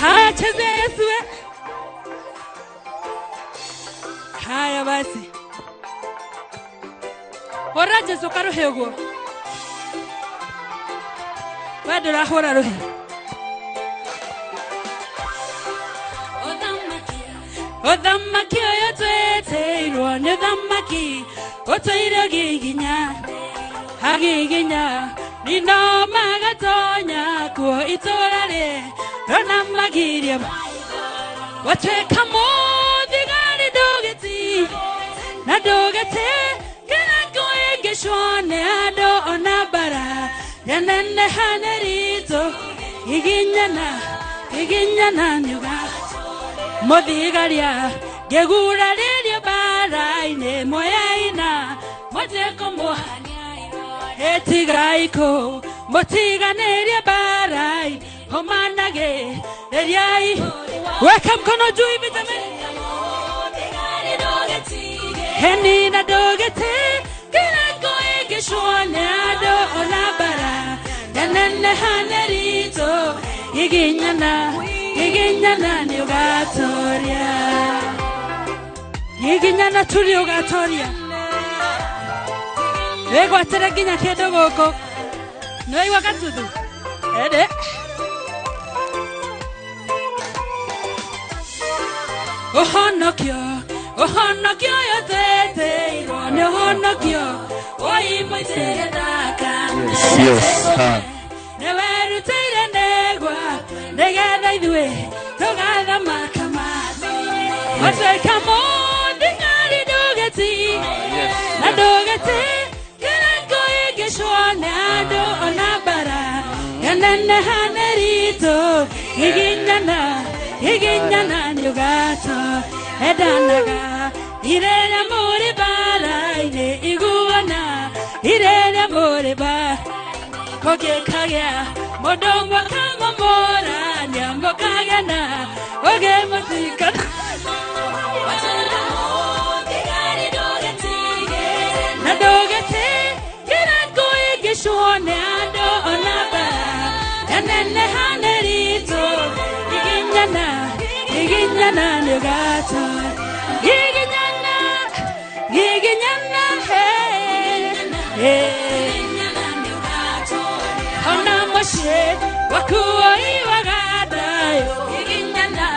Haya cheze Yesu. Haya basi. Hora Jesu karuhe uguo. Bado la hora ruhe. Odhamaki oyo tweteirwo nĩ thamaki ũtũire giginya hagiginya nino magatonya kuo itũra rĩrona magiria watweka mũthigari ndũgĩti na ndũgĩte kĩrango ĩngĩcone andũ ona bara yaneneha nĩ ritũ iginyana nyuga Mothigaria, Gegura Lidia Baraine, Moyaina, Moteco Etigraiko, Motiga Neria Barai, Homanage, Eliai, welcome Kono Jui Vitamin Henina Dogete, Gilango Egishwanado, Olabara, Yanene Hanerito, Iginyana ni ugatoria Iginyana tuli ugatoria Ego atera ginya kedo goko No iwa katudu Ede Ohonokyo yotete Irone ohonokyo Oi moitere daka Yes, Neveru teire negwa Negada idue Togada makamasi Wateka mondi ngari dogeti Na dogeti Kirango igishwane Ado onabara Yanene hanerito Iginyana nyugato Edanaga Irene muri bara Ine iguana Irene muri bara Koge kagea Modongo kama mora Nyambo kagena Oge musika Na dogete Kirango igishwane Ando onabara Yanene hanerito Iginyana nyugato Iginyana Hey Ona moshe wakuwa iwagada Iginyana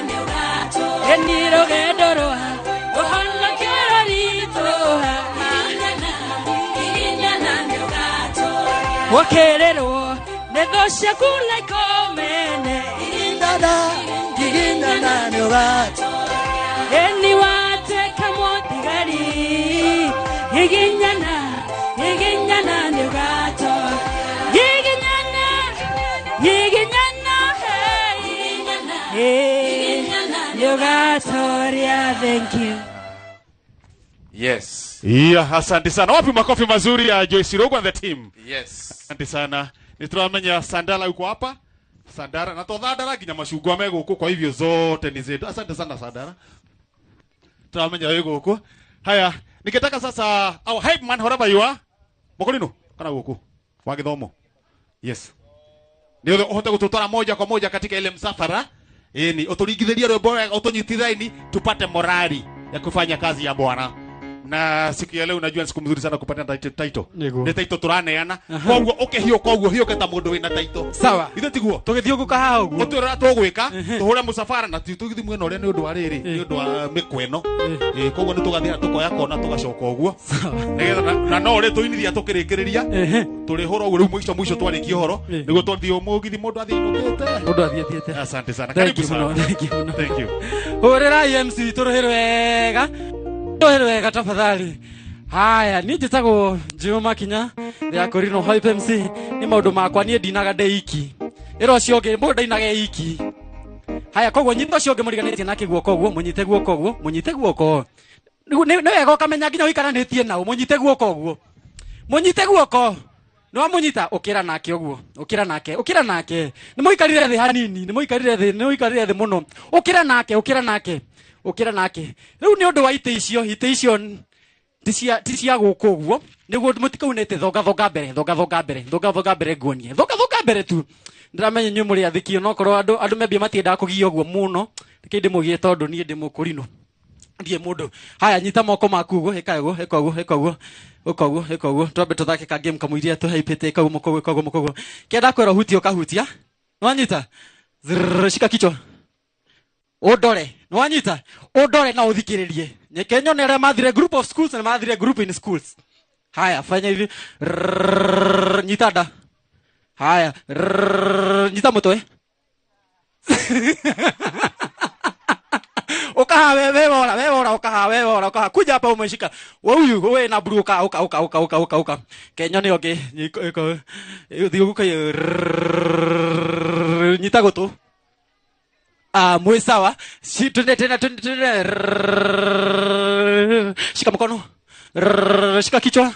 neugato Eniro gedoroa Ohana kiorarito Iginyana neugato Wakerero Negosya kula ikomene Iginyana neugato Eniwate kamotigari Iginyana neugato Yogatoria, thank you. Yes. Yeah, asante sana. Wapi makofi mazuri ya Joyce Rogo and the team. Yes. Asante sana. Nituramenya Sandala yuko hapa. Sandara na todhadara ginya mashugwa mego huko, kwa hivyo zote ni zetu. Asante sana Sandara. Turamenya yuko huko. Haya, nikitaka sasa our hype man wherever you are. Mokolino kana huko. Wa githomo. Yes. Ndio uhote kututwara moja kwa moja katika ile msafara. Ni uturigithirie rwimbo utunyitithaini tupate morali ya kufanya kazi ya Bwana. Na siku ya leo unajua siku mzuri sana kupata title. Ni title turaneana. Koguo koguo hiyo keta mundu wina title. Sawa. Ithe tiguo. Tugithio guka ha uguo. Utura tugwika, tuhure musafara na tugithi mwena uria ni undu wa riri, ni undu wa mikweno. Koguo ni tugathira tukoya kona tugacoka uguo. Nigetha na no ri tuinithia tukirikiriria. Turi horo uguo mwisho twarikie horo. Niguo twathio mugithi mundu athinukite. Mundu athiete. Asante sana. Karibu sana. Thank you. Horera MC turuhirwe wega. Turuhirwe wega tafadhali. Haya, ni njitagwo Juma Kinya ya Korino Hype MC. Ni maundu makwa nie ndinaga ndeiki. Iro cionge mundu ndainaga iki. Haya, koguo nyito cionge muriganitie na kiguoko guo, munyite guoko. Ni wega ukamenya nginya uikaranitie nao, munyite guoko. No munyita ukira nake uguo, ukira nake. Ni muikarire thi hanini, ni muikarire thi muno. Ukira nake. ukira nake riu ni undu wa ite icio tisia guku guo niguo mutikaunete thonga mbere nguonie thonga mbere tu ndiramenya nyu muri athikio no korwo andu mebia matiendaga kugia uguo muno kindi mugie tondu nie ndi mukurino ndie mundu haya nyita moko maku guo eka guo twambe tuthake ka game kamuiria tuhaipite ka moko kenda kwera hutio kahutia nwanyita shika kichwa odore nwanyita odore na uthikiririe nyekenyo nere mathire group of schools na mathire group in schools haya fanya hivi nyita da haya nyita mutwe ukaha wewe ukaha kuja hapa umeshika wewe na buru uka Kenya ni okay diuka nyita goto mwe sawa si tunde tena shika mkono shika kichwa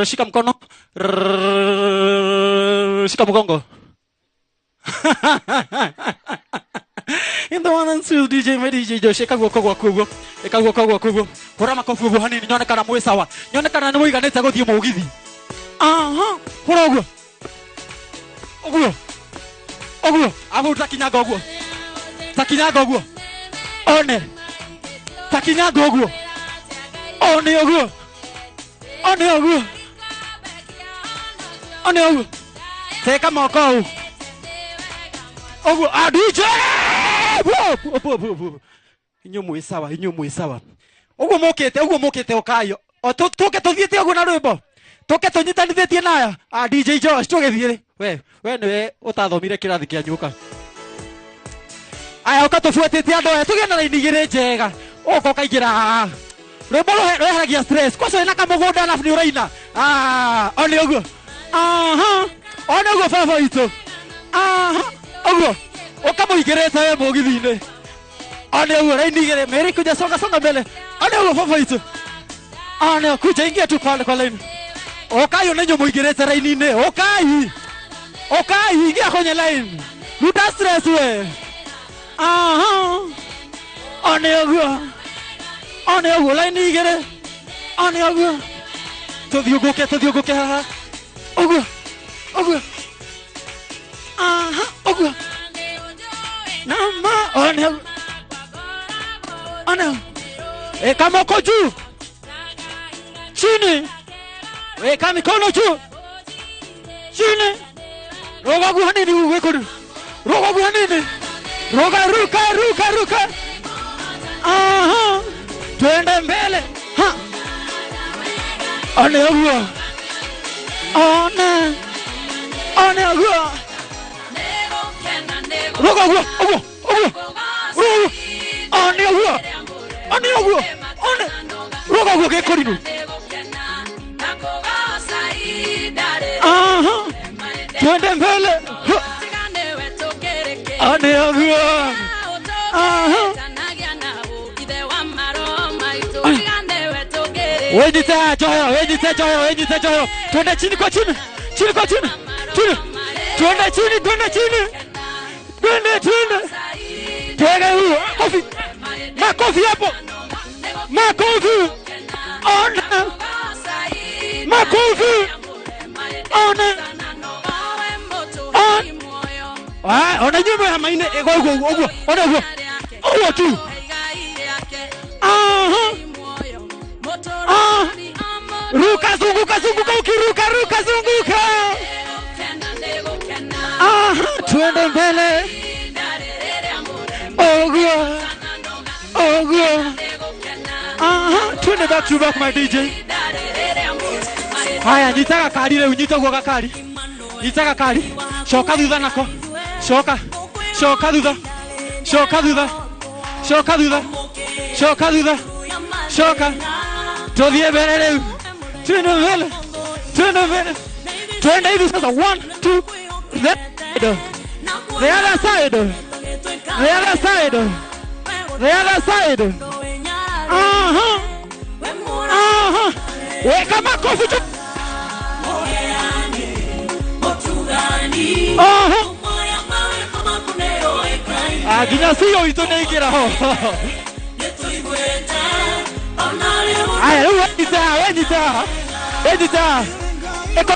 shika mkono shika mgongo in the one and two DJ Josh eka guoko gwaku hora makofu guo hanini nyone kana mwe sawa nyone kana ni muiganete guthie mugithi hora oguo agu takinyaga oguo one takinyaga oguo one oguo teka moko oguo DJ inyo mwe sawa uguo mukite ukayo tuke tuthiete uguo na rwimbo tuke tunyitanithitie nayo DJ Josh tugithie we niwe utathomire kirathi kia nyuka aya ukatufuatite andu aya tuge na raini igire njega uko kaingira rwimbo rweheragia stress kwaso ina kamugunda na ni uraina one uguo one uguo baba itu uguo ukamuigirete we mugithine one uguo raini igire meri kuja songa mbele one uguo baba itu one kuja ingia tu pale kwa line okay unenyo muigirete raini-ine okay ingia kwenye line ruta stress we one uguo line igire one uguo tuthiuguke haha uguo nama one kama uko juu chini weka mikono juu chini roga guhanini uwekoni roga guhanini roga ruka twende mbele one uguo one uguo roga uguo one uguo roga uguo gekorinu twende mbele one uguo wejite joyo twende chini kwa chini twende chini twende huo makofi hapo makofi ona nyumba ya maine oguo tu ruka zunguka ukiruka zunguka twende mbele oguo twende back to back my DJ haya nyitaga kari leo nyitaguo gakari nyitaga kari shoka thutha nako shoka thutha tuthie mbele leo twende mbele twende hivi sasa 1 2 the other side weka makofi tu ginya siyo ito na ikira ho Aya, wenyita. Eko.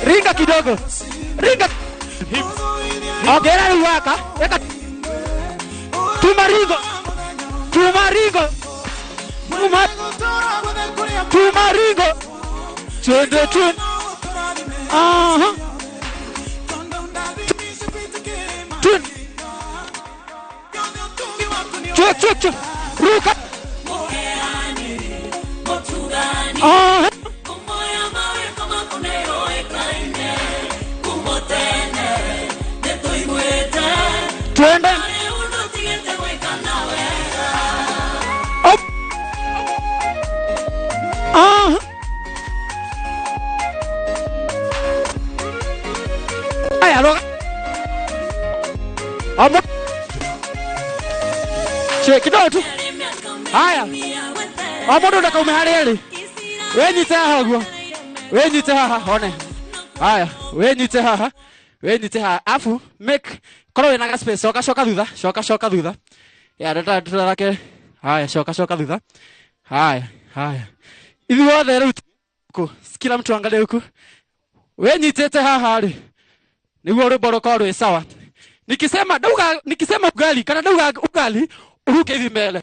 Ringa kidogo. Ogera uwaka. Eka. Tumarigo. Twende. Aha. Chuk. Ruka. Aha. Twende. Up. Aha. Aya, look. Check it out. Aya. Amodo ndaka umehareli. Wenyite haha hone. Aya, wenyite haha. Afu make koro ina space. Shoka thutha. Ya data lake. Haya, shoka thutha. Haya. Hivi wothe rĩu ku kila mtu angalie huku. Wenyitete haha ri. Niguo uri boroko ri sawa. Nikisema ugali kana dauga ugali uruke hivi mbele.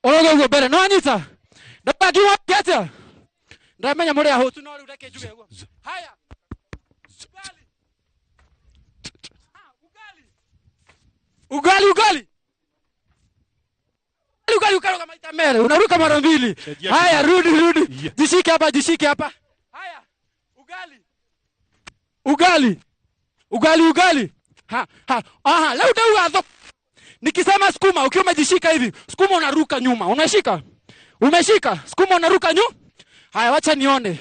Orogo mbele no anyita. Ndabagi wakete. Ndamenya muri aho tu no ri ureke njuge guo. Haya. Ugali. Ukaruka maita mbele. Unaruka mara mbili. Haya, rudi. Jishike hapa. Haya. Ugali. Ha. Aha, leo ndio nikisema sukuma, ukiwa umejishika hivi, sukuma unaruka nyuma. Unashika? Umeshika? Sukuma unaruka nyuma? Haya, wacha nione.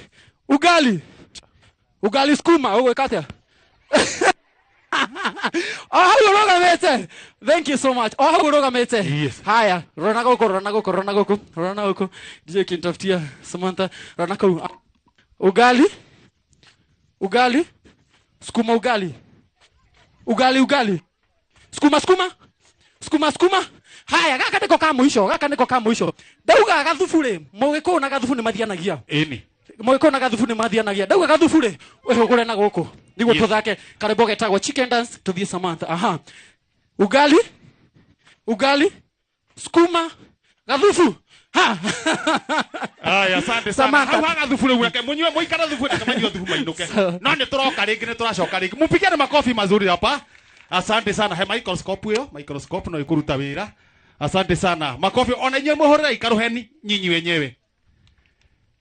Ugali sukuma, wewe kata. Uroga mete. Thank you so much. Uroga mete. Yes. Haya, rona huko. DJ kintafutia Samantha, rona huko. Ugali. Sukuma ugali. Sukuma. Haya, gaka niko kama mwisho. Dauga gathufure. Mogeko na gathufune mathianagia. Eni. Mogeko na gathufune mathianagia. Dauga gathufure. Wewe kule na goko. Niguo tuthake karebo getagwo chicken dance to the Samantha. Aha. Ugali. Sukuma. Gathufu. Ha. Aya, asante sana. Hawa gathufure wake. Munywe muikara thufure kama ndio thufu mainuke. No ni turoka ringi ni turacoka ringi. Mupigane makofi mazuri hapa. Asante sana. He microscope no ikuruta wira. Asante sana. Makofi ona nyewe muhorera ikaruheni nyinyi wenyewe.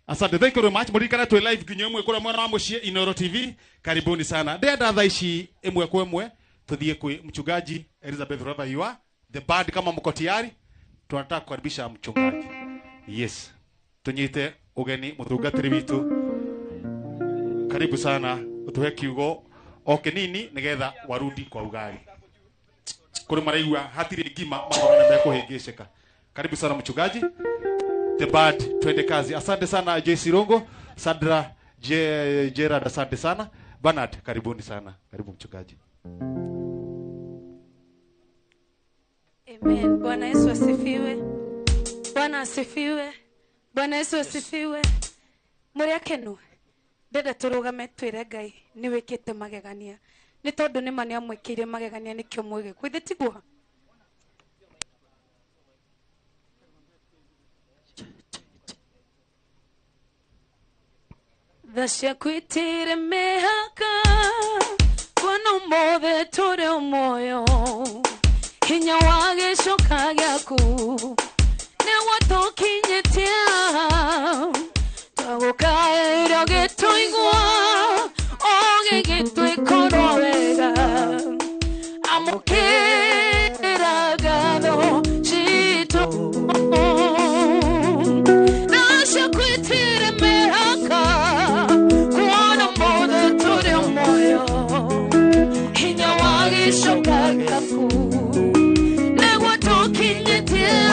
Asante, thank you very much. Murikana tu live kinyo mwe kura mwana wa mucie Inoro TV. Karibuni sana. Ndenda thaa ici emwe kwa emwe tuthie kwa mchungaji Elizabeth Rava Yua. The band kama mko tayari tunataka kukaribisha mchungaji. Yes. Tunyite ugeni mutungatiri witu. Karibu sana. Utuhe kiugo nini nigetha warudi kwa ugali. Kuri maraigua hatire ngima magorana mekuhingicika. Karibu sana mchungaji. The band twende kazi. Asante sana JC Rongo, Sandra Gerard, asante sana. Bernard, karibuni sana. Karibu mchungaji. Amen. Bwana Yesu asifiwe. Muri akenu. Ndenda turugame twire Ngai ni wikite magegania. Ni tondu ni mani amwikire magegania nikyo mwege. Kwithe tigwa. Thasha kwitire mehaka Kwana mothe tore omoyo Hinya wage shoka gyaku Ne watokinyetia Twagukaira gituigwa Oge gituikoro wega Amukira gano Chito Thasha kwitire mehaka Shoka gaku, ne wato kinyetia.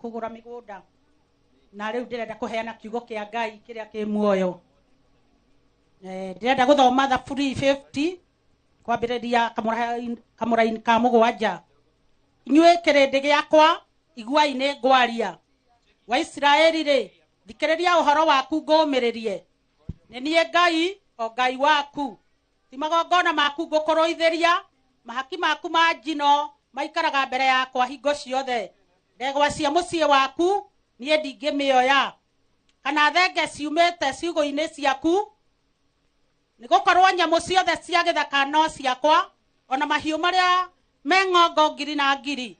Kugura migunda na riu ndirenda kuheana kiugo kia Ngai kiria ki muoyo ndirenda guthoma Thaburi 50 kwambiriria kamuraini ka mugwanja. Inyue kirindi giakwa iguai ni ngwaria, wa Israeli ri thikiriria uhoro waku ngumiririe. Ni nie Ngai o Ngai waku, ti magongona maku ngukoroitheria, mahaki maku ma njino maikaraga mbere yakwa hingo ciothe. Ndegwa cia mucie waku nie ndingimioya, kana thenge ciumite ciugo-ini ciaku, nigukorwo nyamu ciothe cia githaka no ciakwa, ona mahiu maria meng'ongo ngiri na ngiri.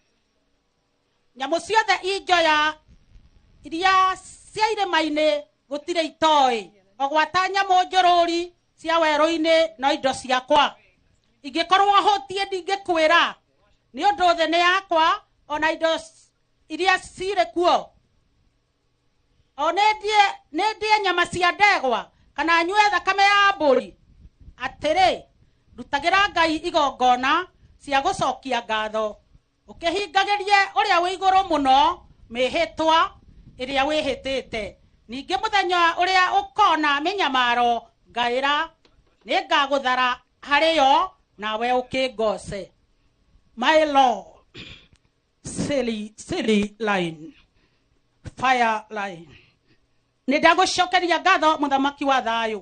Nyamu ciothe injoya iria cia irima-ini gutire itoi, ogwata nyamu njururi cia werũ-ini no indo ciakwa. Ingikorwo hutie ndingikwira, ni undu thĩ nĩ yakwa, ona indo iria cire kuo. O nendie nyama cia ndegwa kana nyue thakame ya mbũri. Atĩrĩ, ndutagira Ngai igongona cia gucokia ngatho, ukihingagĩrie ũrĩa wĩ igũrũ mũno mĩhĩtwa ĩrĩa wĩhĩtĩte. Ningĩ mũthenya ũrĩa ũkona mĩnyamaro ngaĩra, nĩngagũthara harĩyo nawe ũkĩngoce. My Lord, silly line, fire line. Nĩndagũcokeria ngatho mũthamaki wa thayũ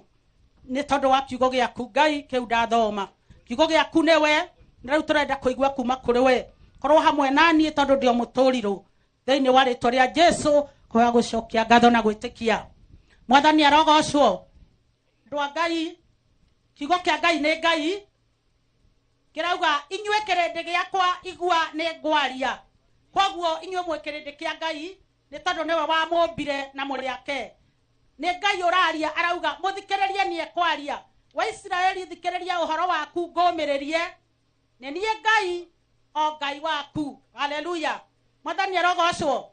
nĩ tondũ wa kiugo gĩaku Ngai kĩu ndathoma. Kiugo gĩaku nĩwe na rĩu tũrenda kũigua kuma kũrĩ we. Korwo hamwe naniĩ tondũ ndĩ mũtũrirũ thĩinĩ wa rĩtwa rĩa Jesũ, kwa gũcokia ngatho na gwĩtĩkia. Mwathani arogocwo. Andũ a Ngai, kiugo kĩa Ngai nĩ Ngai. Kirauga inyue kĩrĩndĩ gĩakwa igua nĩ ngwaria. Koguo inyue mwĩ kĩrĩndĩ kĩa Ngai nĩ tondũ nĩwe wamũmbire na mũrĩ ake. nĩ Ngai ũraria arauga mũthikĩrĩrie niĩ kwaria wa Israeli thikĩrĩria ũhoro waku ngũmĩrĩrie nĩ niĩ Ngai o Ngai waku. Haleluya. Mwathani arogocwo.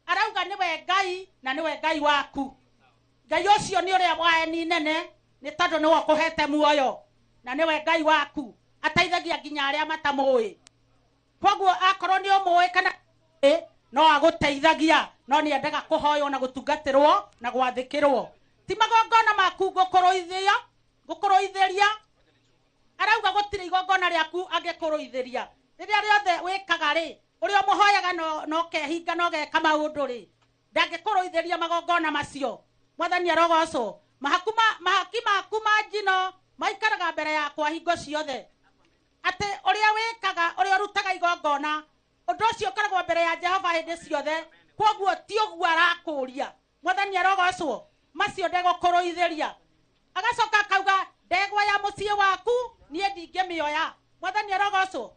Arauga nĩwe Ngai na nĩwe Ngai waku. Ngai ũcio nĩ ũrĩa waeni nene nĩ tondũ nĩwe ũkũhete muoyo na nĩwe Ngai waku ateithagia nginya arĩa matamũĩ. Koguo akorwo nĩ ũmũĩ kana no agũteithagia no nĩ endaga kũhoywo na gũtungatĩrwo na gwathĩkĩrwo. Ti magongona maku ngũkũrũithĩria. Arauga gũtirĩ igongona rĩaku angĩkũrũithĩria. Rĩrĩa rĩothe wĩkaga rĩ ũrĩa mũhoyaga no kehinga no geka maũndũ rĩ ndangĩkũrũithĩria magongona macio. Mwathani arogocwo. Mahaki maku ma njino maikaraga mbere yakwa hingo ciothe. Atĩ ũrĩa wĩkaga ũrĩa ũrutaga igongona ũndũ ũcio ũkoragwo mbere ya Jehova hĩndĩ ciothe. Koguo ti ũguo arakũria. Mwathani arogocwo. Macio ndegũkũrũithĩria. Agacoka akauga ndegwa ya mũciĩ waku niĩ ndingĩmĩoya. Mwathani arogocwo.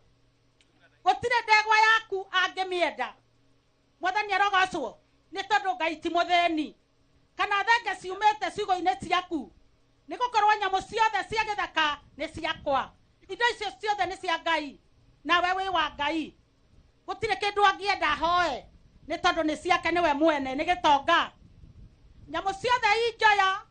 Gũtirĩ ndegwa yaku angĩmĩenda. Mwathani arogocwo. Nĩ tondũ Ngai ti mũthĩni. Kana thenge ciumĩte ciugo-inĩ ciaku nĩ gũkorwo nyamũ ciothe cia gĩthaka nĩ ciakwa. Indo icio ciothe nĩ cia Ngai nawe wĩ wa Ngai. Gũtirĩ kĩndũ angĩenda hoe nĩ tondũ nĩ ciake nĩwe mwene nĩ gĩtonga. Nyamũ ciothe injoya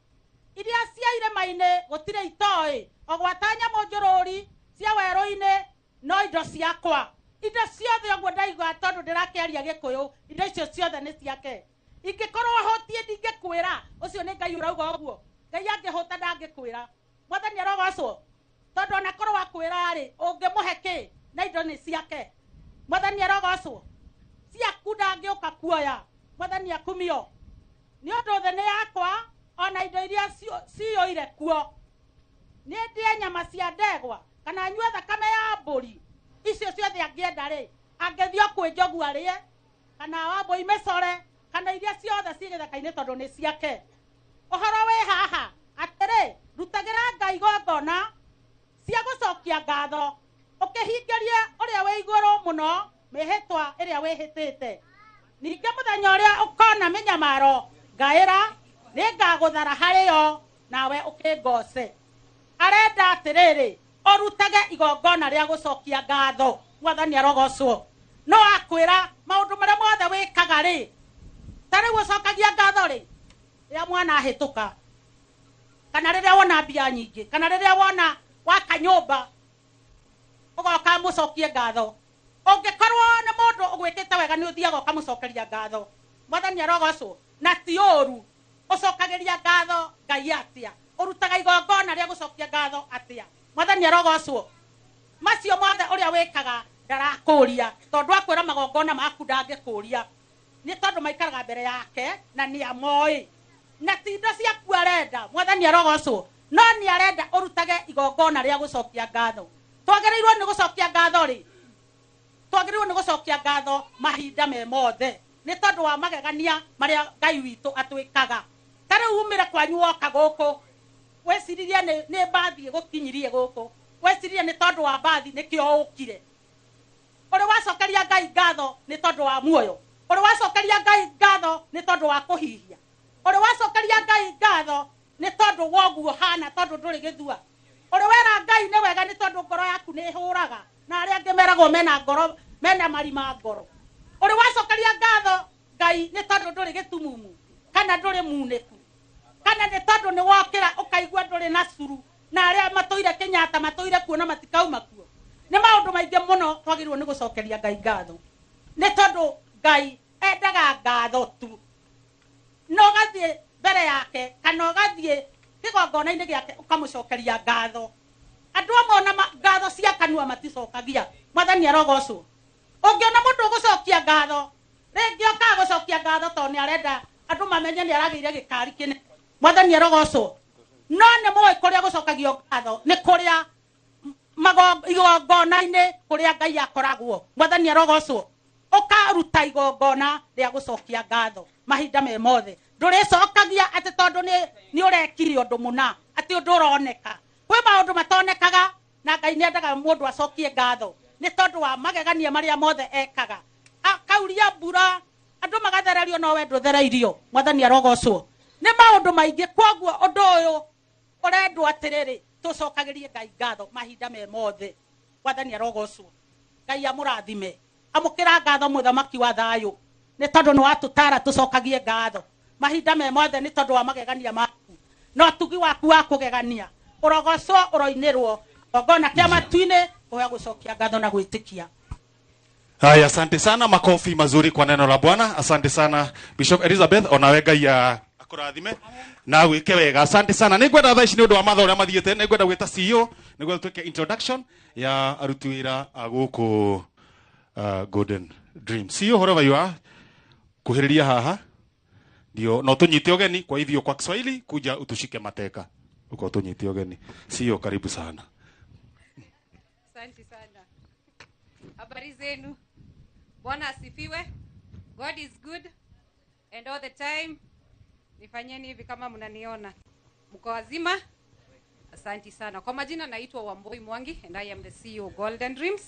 iria cia irĩma-inĩ gũtirĩ itoĩ o gwata nyamũ njũrũri cia werũ-inĩ no indo ciakwa. Indo ciothe ũguo ndaigua tondũ ndĩrakĩaria Gĩkũyũ indo icio ciothe nĩ ciake. Ingĩkorwo hũtie ndingĩkwĩra ũcio nĩ Ngai ũrauga ũguo. Ngai angĩhũta ndangĩkwĩra. Mwathani arogocwo. Tondũ ona korwo akwĩra rĩ ũngĩmũhe kĩ na indo nĩ ciake. Mwathani arogocwo. Ciaku ndangĩũka kuoya. Mwathani akumio. Nĩ ũndũ thĩ nĩ yakwa ona indo iria ciyũire kuo. Nĩ ndĩe nyama cia ndegwa kana nyue thakame ya mbũri. Icio ciothe angĩenda rĩ angĩthio kwĩ njogu arĩe kana wa mbũi mĩcore kana iria ciothe ciĩ gĩthaka-inĩ tondũ nĩ ciake. Ũhoro wĩ haha atĩrĩ rutagĩra Ngai igongona cia gũcokia ngatho ũkĩhingĩrie ũrĩa wĩ igũrũ mũno mĩhĩtwa ĩrĩa wĩhĩtĩte. Ningĩ mũthenya ũrĩa ũkona mĩnyamaro ngaĩra nĩ ngagũthara harĩo nawe ũkĩngoce. Arenda atĩrĩrĩ ũrutage igongona rĩa gũcokia ngatho. Mwathani arogocwo. No akwĩra maũndũ marĩa mothe wĩkaga rĩ tarĩu ũcokagia ngatho rĩ rĩrĩa mwana ahĩtũka kana rĩrĩa wona mbia nyingĩ kana rĩrĩa wona waka nyũmba ũgoka mũcokie ngatho. Ũngĩkorwo nĩ mũndũ ũgwĩkĩte wega nĩ ũthiaga ũkamũcokeria ngatho. Mwathani arogocwo. Na ti ũru ũcokagĩria ngatho Ngai atĩa. Ũrutaga igongona rĩa gũcokia ngatho atĩa. Mwathani arogocwo. Macio mothe ũrĩa wĩkaga ndarakũria tondũ akwĩra magongona maku ndangĩkũria. Nĩ tondũ maikaraga mbere yake na nĩ amoĩ. Na ti indo ciaku arenda. Mwathani arogocwo. No nĩ arenda ũrutage igongona rĩa gũcokia ngatho. Twagĩrĩirwo nĩ gũcokia ngatho rĩ. Twagĩrĩirwo nĩ gũcokia ngatho mahinda me mothe. Nĩ tondũ wa magegania marĩa Ngai witũ atwĩkaga. Tarĩu umĩre kwanyu woka gũkũ weciririe nĩ mbathi gũkinyirie gũkũ. Weciririe nĩ tondũ wa mbathi nĩkĩo ũkire. Ũrĩ wacokeria Ngai ngatho nĩ tondũ wa muoyo. Ũrĩ wacokeria Ngai ngatho nĩ tondũ wa kũhihia. Ũrĩ wacokeria Ngai ngatho nĩ tondũ woguo hana tondũ ndũrĩ gĩthua. Ũrĩ wera Ngai nĩ wega nĩ tondũ ngoro yaku nĩ hũraga na arĩa angĩ meragwo mena ngoro mena marima ngoro. Ũrĩ wacokeria ngatho Ngai nĩ tondũ ndũrĩ gĩtumumu kana ndũrĩ munĩku kana nĩ tondũ nĩ wokĩra ũkaigua ndũrĩ na curu na arĩa matũire Kenyatta matũire kuona matikauma kuo. Nĩ maũndũ maingĩ mũno twagĩrĩirwo nĩ gũcokeria Ngai ngatho. Nĩ tondũ Ngai endaga ngatho tu. No gathiĩ mbere yake kana ũgathiĩ kĩgongona-inĩ gĩake ũkamũcokeria ngatho. Andũ amwe na ngatho cia kanua maticokagia. Mwathani arogocwo. Ũngĩona mũndũ ũgũcokia ngatho rĩngĩ okaga gũcokia ngatho tondũ nĩ arenda andũ mamenye nĩ aragĩire gĩkari kĩnene. Mwathani arogocwo. No nĩ mũĩ kũrĩa gũcokagio ngatho nĩ kũrĩa igongona-inĩ kũrĩa Ngai akoragwo. Mwathani arogocwo. Ũkaruta igongona rĩa gũcokia ngatho mahinda me mothe. Ndũrĩcokagia atĩ tondũ nĩ ũrekire ũndũ mũna atĩ ũndũ ũroneka. Kwĩ maũndũ matonekaga na Ngai nĩ endaga mũndũ acokie ngatho nĩ tondũ wa magegania marĩa mothe ekaga. Akauria mbura andũ magathererio no we ndũthereirio. Mwathani arogocwo. nĩ maũndũ maingĩ kwoguo ũndũ ũyũ ũrendwo atĩrĩrĩ tũcokagĩrie Ngai ngatho mahinda me mothe. Wathani arogocwo. Ngai amũrathime. Amũkĩra ngatho mũthamaki wa thayũ nĩ tondũ nĩ watũtara tũcokagie ngatho mahinda me mothe nĩ tondũ wa magegania maku no tugi waku wa kũgegania ũrogocwo ũroinĩrwo ngona kĩa matu-inĩ ũhoya gũcokia ngatho na gwĩtĩkia. Haya, asante sana, makofi mazuri kwa neno la Bwana. Asante sana Bishop Elizabeth, onawe Ngai akũrathime na gwĩke wega. Asante sana. Nĩngwenda thaa ici nĩ ũndũ wa mathaa ũrĩa mathiĩte, nĩngwenda gwĩta CEO nĩguo twĩke introduction ya aruti wĩra agũkũ Golden Dream. CEO, wherever you are, kuhiriria haha ndio no tunyite ogeni kwa hivyo kwa Kiswahili kuja utushike mateka uko tunyite ogeni. CEO, karibu sana. Asante sana. Habari zenu. Bwana asifiwe. God is good and all the time. Nifanyeni hivi kama mnaniona. Mko wazima? Asante sana. Kwa majina naitwa Wambui Mwangi and I am the CEO Golden Dreams.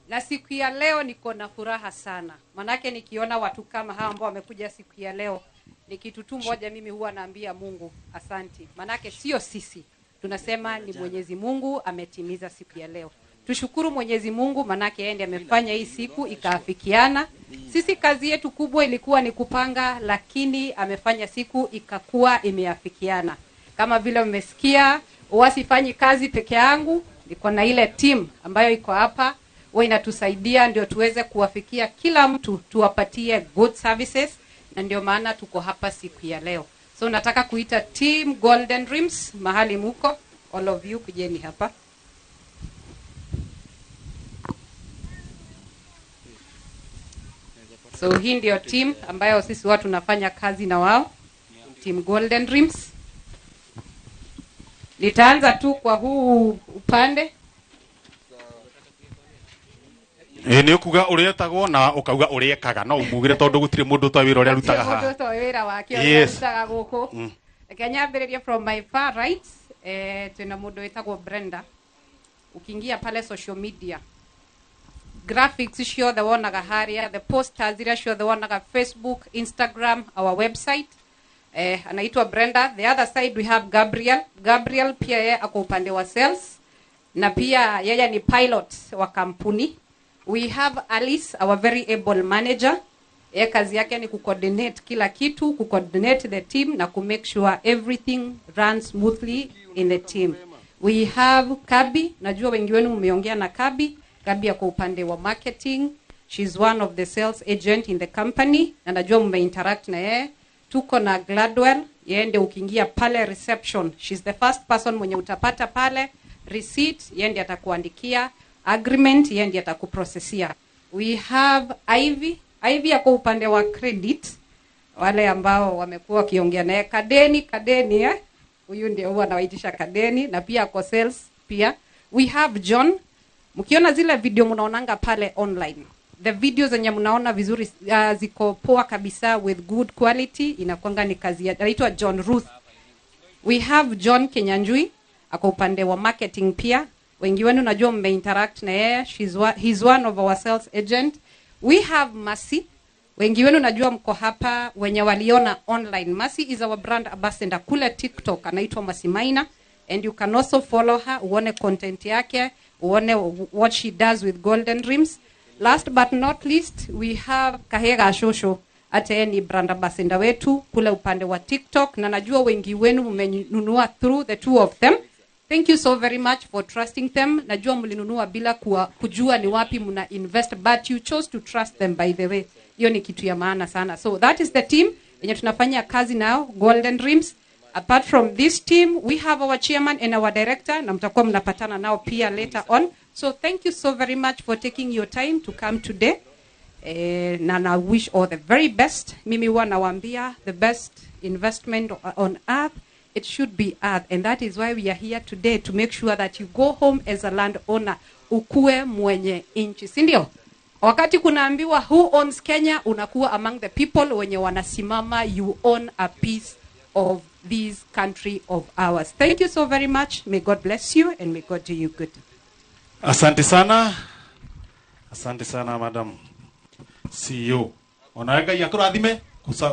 Na siku ya leo niko na furaha sana. Manake nikiona watu kama hawa ambao wamekuja siku ya leo, ni kitu tu moja mimi huwa naambia Mungu asante. Manake sio sisi. Tunasema ni Mwenyezi Mungu ametimiza siku ya leo. Tushukuru Mwenyezi Mungu manake yeye ndiye amefanya hii siku ikaafikiana. Sisi kazi yetu kubwa ilikuwa ni kupanga, lakini amefanya siku ikakuwa imeafikiana. Kama vile mmesikia, wasifanyi kazi peke yangu, niko na ile team ambayo iko hapa, wao inatusaidia ndio tuweze kuwafikia kila mtu, tuwapatie good services, na ndio maana tuko hapa siku ya leo. So nataka kuita team Golden Dreams mahali muko, all of you kujeni hapa. So hii ndio team ambayo sisi watu tunafanya kazi na wao, team Golden Dreams. Nitaanza tu kwa huu upande. Ni ukuga uretagwo na ukauga urekaga no umugire tondu gutire mundu to wira uria rutaga ha. Mundu to wira wake uria rutaga guku. Kenya from my far right, tuna mundu wetagwo Brenda. Ukiingia pale social media, graphics show the wonaga haria, the posters zira show the wonaga Facebook, Instagram, our website. Anaitwa Brenda. The other side we have Gabriel pia yeye ako upande wa sales na pia yeye ni pilot wa kampuni. We have Alice, our very able manager. Yeye kazi yake ni kucoordinate kila kitu, kucoordinate the team na ku make sure everything runs smoothly in the team. We have Kabi, najua wengi wenu mmeongea na Kabi. Kabi yako upande wa marketing. She's one of the sales agent in the company na najua mmeinteract na yeye. Tuko na Gladwell, yeye ndio ukiingia pale reception. She's the first person mwenye utapata pale receipt, yeye ndiye atakuandikia agreement, yeye ndiye atakuprocessia. We have Ivy yako upande wa credit, wale ambao wamekuwa wakiongea naye Kadeni huyu ndio huwa anawaitisha Kadeni na pia kwa sales pia. We have John. Mkiona zile video mnaonanga pale online, the videos zenye mnaona vizuri ziko poa kabisa with good quality, inakuanga ni kazi ya anaitwa John Ruth. We have John Kenyanjui ako upande wa marketing pia. Wengi wenu najua mmeinteract na yeye, he's one of our sales agent. We have Mercy. Wengi wenu najua mko hapa wenye waliona online. Mercy is our brand ambassador kule TikTok, anaitwa Mercy Maina, and you can also follow her, uone content yake, uone what she does with Golden Dreams. Last but not least, we have Kahega Shosho, ate ni brand ambassador wetu kule upande wa TikTok, na najua wengi wenu mmenunua through the two of them. Thank you so very much for trusting them. Najua mlinunua bila kujua ni wapi mna invest, but you chose to trust them by the way. Hiyo ni kitu ya maana sana. So that is the team yenye tunafanya kazi nao, Golden Dreams. Apart from this team, we have our chairman and our director, na mtakuwa mnapatana nao pia later on. So thank you so very much for taking your time to come today. Na I wish all the very best. Mimi huwa nawaambia the best investment on earth, it should be earth, and that is why we are here today to make sure that you go home as a landowner, ukue mwenye inchi, si ndio? Wakati kunaambiwa who owns Kenya, unakuwa among the people wenye wanasimama, you own a piece of this country of ours. Thank you so very much. May God bless you and may God do you good. Asante sana. Asante sana madam CEO. Onaga yakurathime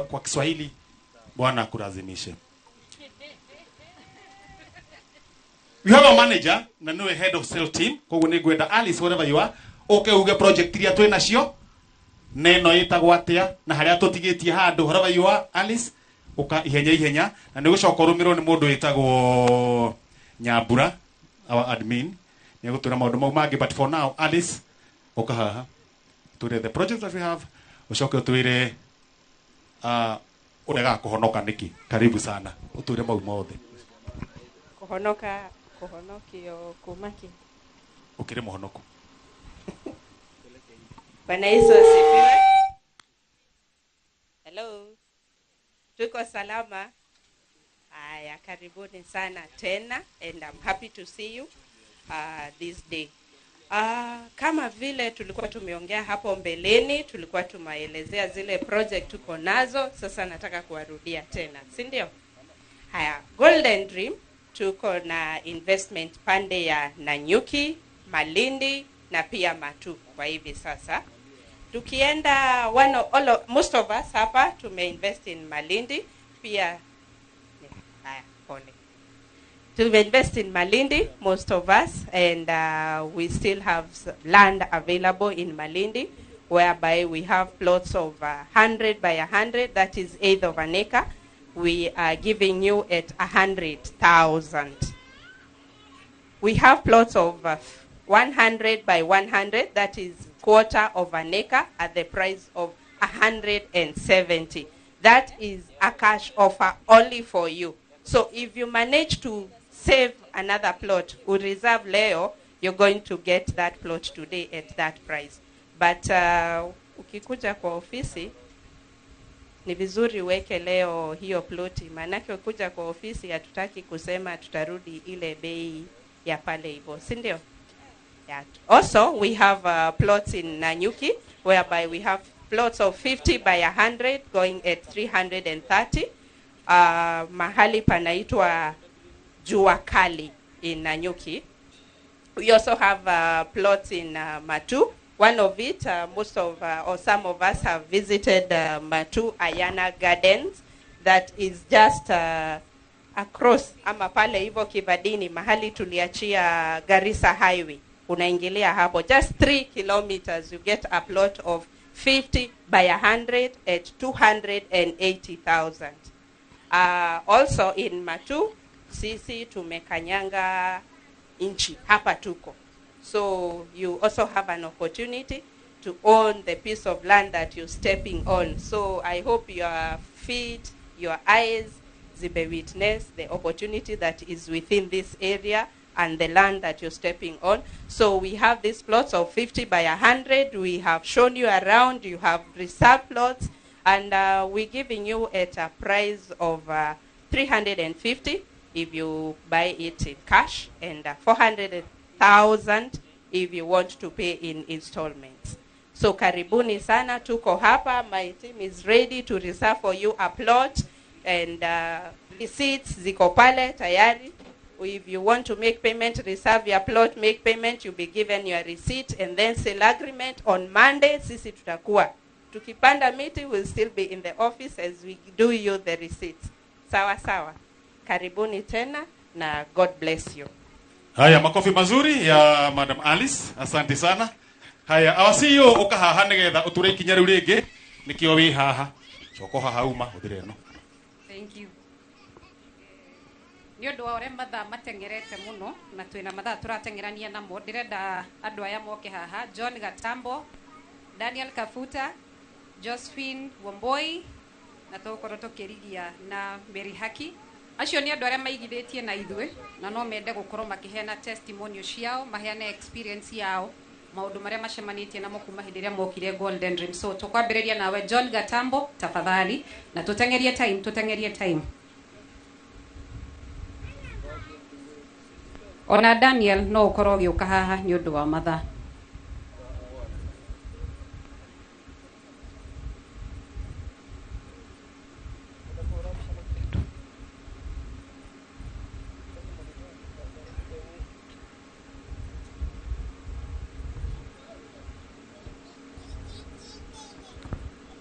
kwa Kiswahili Bwana akulazimishe. You have a manager na niwe head of sales team, koguo ni gwenda Alice wherever you are, okay uge project iria twina cio neno itagwo atia na haria tutigitie handu wherever you are Alice uka ihenya na ni gucoka rumirwo ni mundu itagwo Nyambura our admin ni gutura maundu mau mangi, but for now Alice uka haha twire the project that we have ucoke twire urega kuhonoka niki. Karibu sana utwire mau mothe. Kuhonokio kumaki. Ukire muhonoko. Bwana Yesu asifiwe. Hello. Tuko salama. Aya, karibuni sana tena, and I'm happy to see you this day. Kama vile tulikuwa tumeongea hapo mbeleni, tulikuwa tumaelezea zile project tuko nazo, sasa nataka kuwarudia tena, si ndio? Haya, Golden Dream tuko na investment pande ya Nanyuki, Malindi na pia Matu kwa hivi sasa. Tukienda most of us hapa tumeinvest in Malindi pia. Haya, pole. Invest in Malindi, most of us, and we still have land available in Malindi, whereby we have plots of 100 by 100, that is 1/8 of an acre. We are giving you at 100,000. We have plots of 100 by 100, that is 1/4 of an acre, at the price of 170. That is a cash offer only for you. So if you manage to save another plot, we reserve leo, you're going to get that plot today at that price. But ukikuja kwa ofisi, ni vizuri weke leo hiyo ploti, maanake ukikuja kwa ofisi hatutaki kusema tutarudi ile bei ya pale hivyo, si ndio? Yeah. Also, we have plots in Nanyuki, whereby we have plots of 50 by 100 going at 330. Mahali panaitwa Jua Kali in Nanyuki. We also have plots in Matu. One of it, most of or some of us have visited Matu Ayana Gardens. That is just across ama pale hivyo Kivadini, mahali tuliachia Garissa Highway. Unaingilia hapo, just 3 kilometers, you get a plot of 50 by 100 at 280,000. Also in Matu, sisi tumekanyanga inchi hapa tuko. So you also have an opportunity to own the piece of land that you're stepping on. So I hope your feet, your eyes, zibe witness the opportunity that is within this area and the land that you're stepping on. So we have these plots of 50 by 100. We have shown you around. You have reserved plots. And we're giving you at a price of 350 if you buy it in cash, and 400,000 if you want to pay in installments. So karibuni sana, tuko hapa. My team is ready to reserve for you a plot, and receipts ziko pale tayari. If you want to make payment, reserve your plot, make payment, you'll be given your receipt, and then sale agreement on Monday. Sisi tutakuwa tukipanda miti, will still be in the office as we do you the receipts. Sawa sawa. Karibuni tena na God bless you. Haya, makofi mazuri ya Madam Alice. Asante sana. Haya, awasiyo ukahaha nigetha uture ikinya riu ringi nikio wi haha. Choko haha uma uthire no. Thank you. Ni undu wa ure mathaa matengerete muno na twina mathaa turatengerania namo, ndirenda andu aya moke haha: John Gatambo, Daniel Kafuta, Josephine Womboi na tukorwo tukirigia na Mary Haki. Acio ni andu aria maigithitie na ithwe na no mende gukorwo makiheana testimonial ciao, maheane experience yao, maundu maria macemanitie namo kuma hindi ria mokire Golden Dream. So tukwambiriria nawe John Gatambo tafadhali, na tutengerie time. Ona Daniel no ukorwo giuka haha ni undu wa mathaa.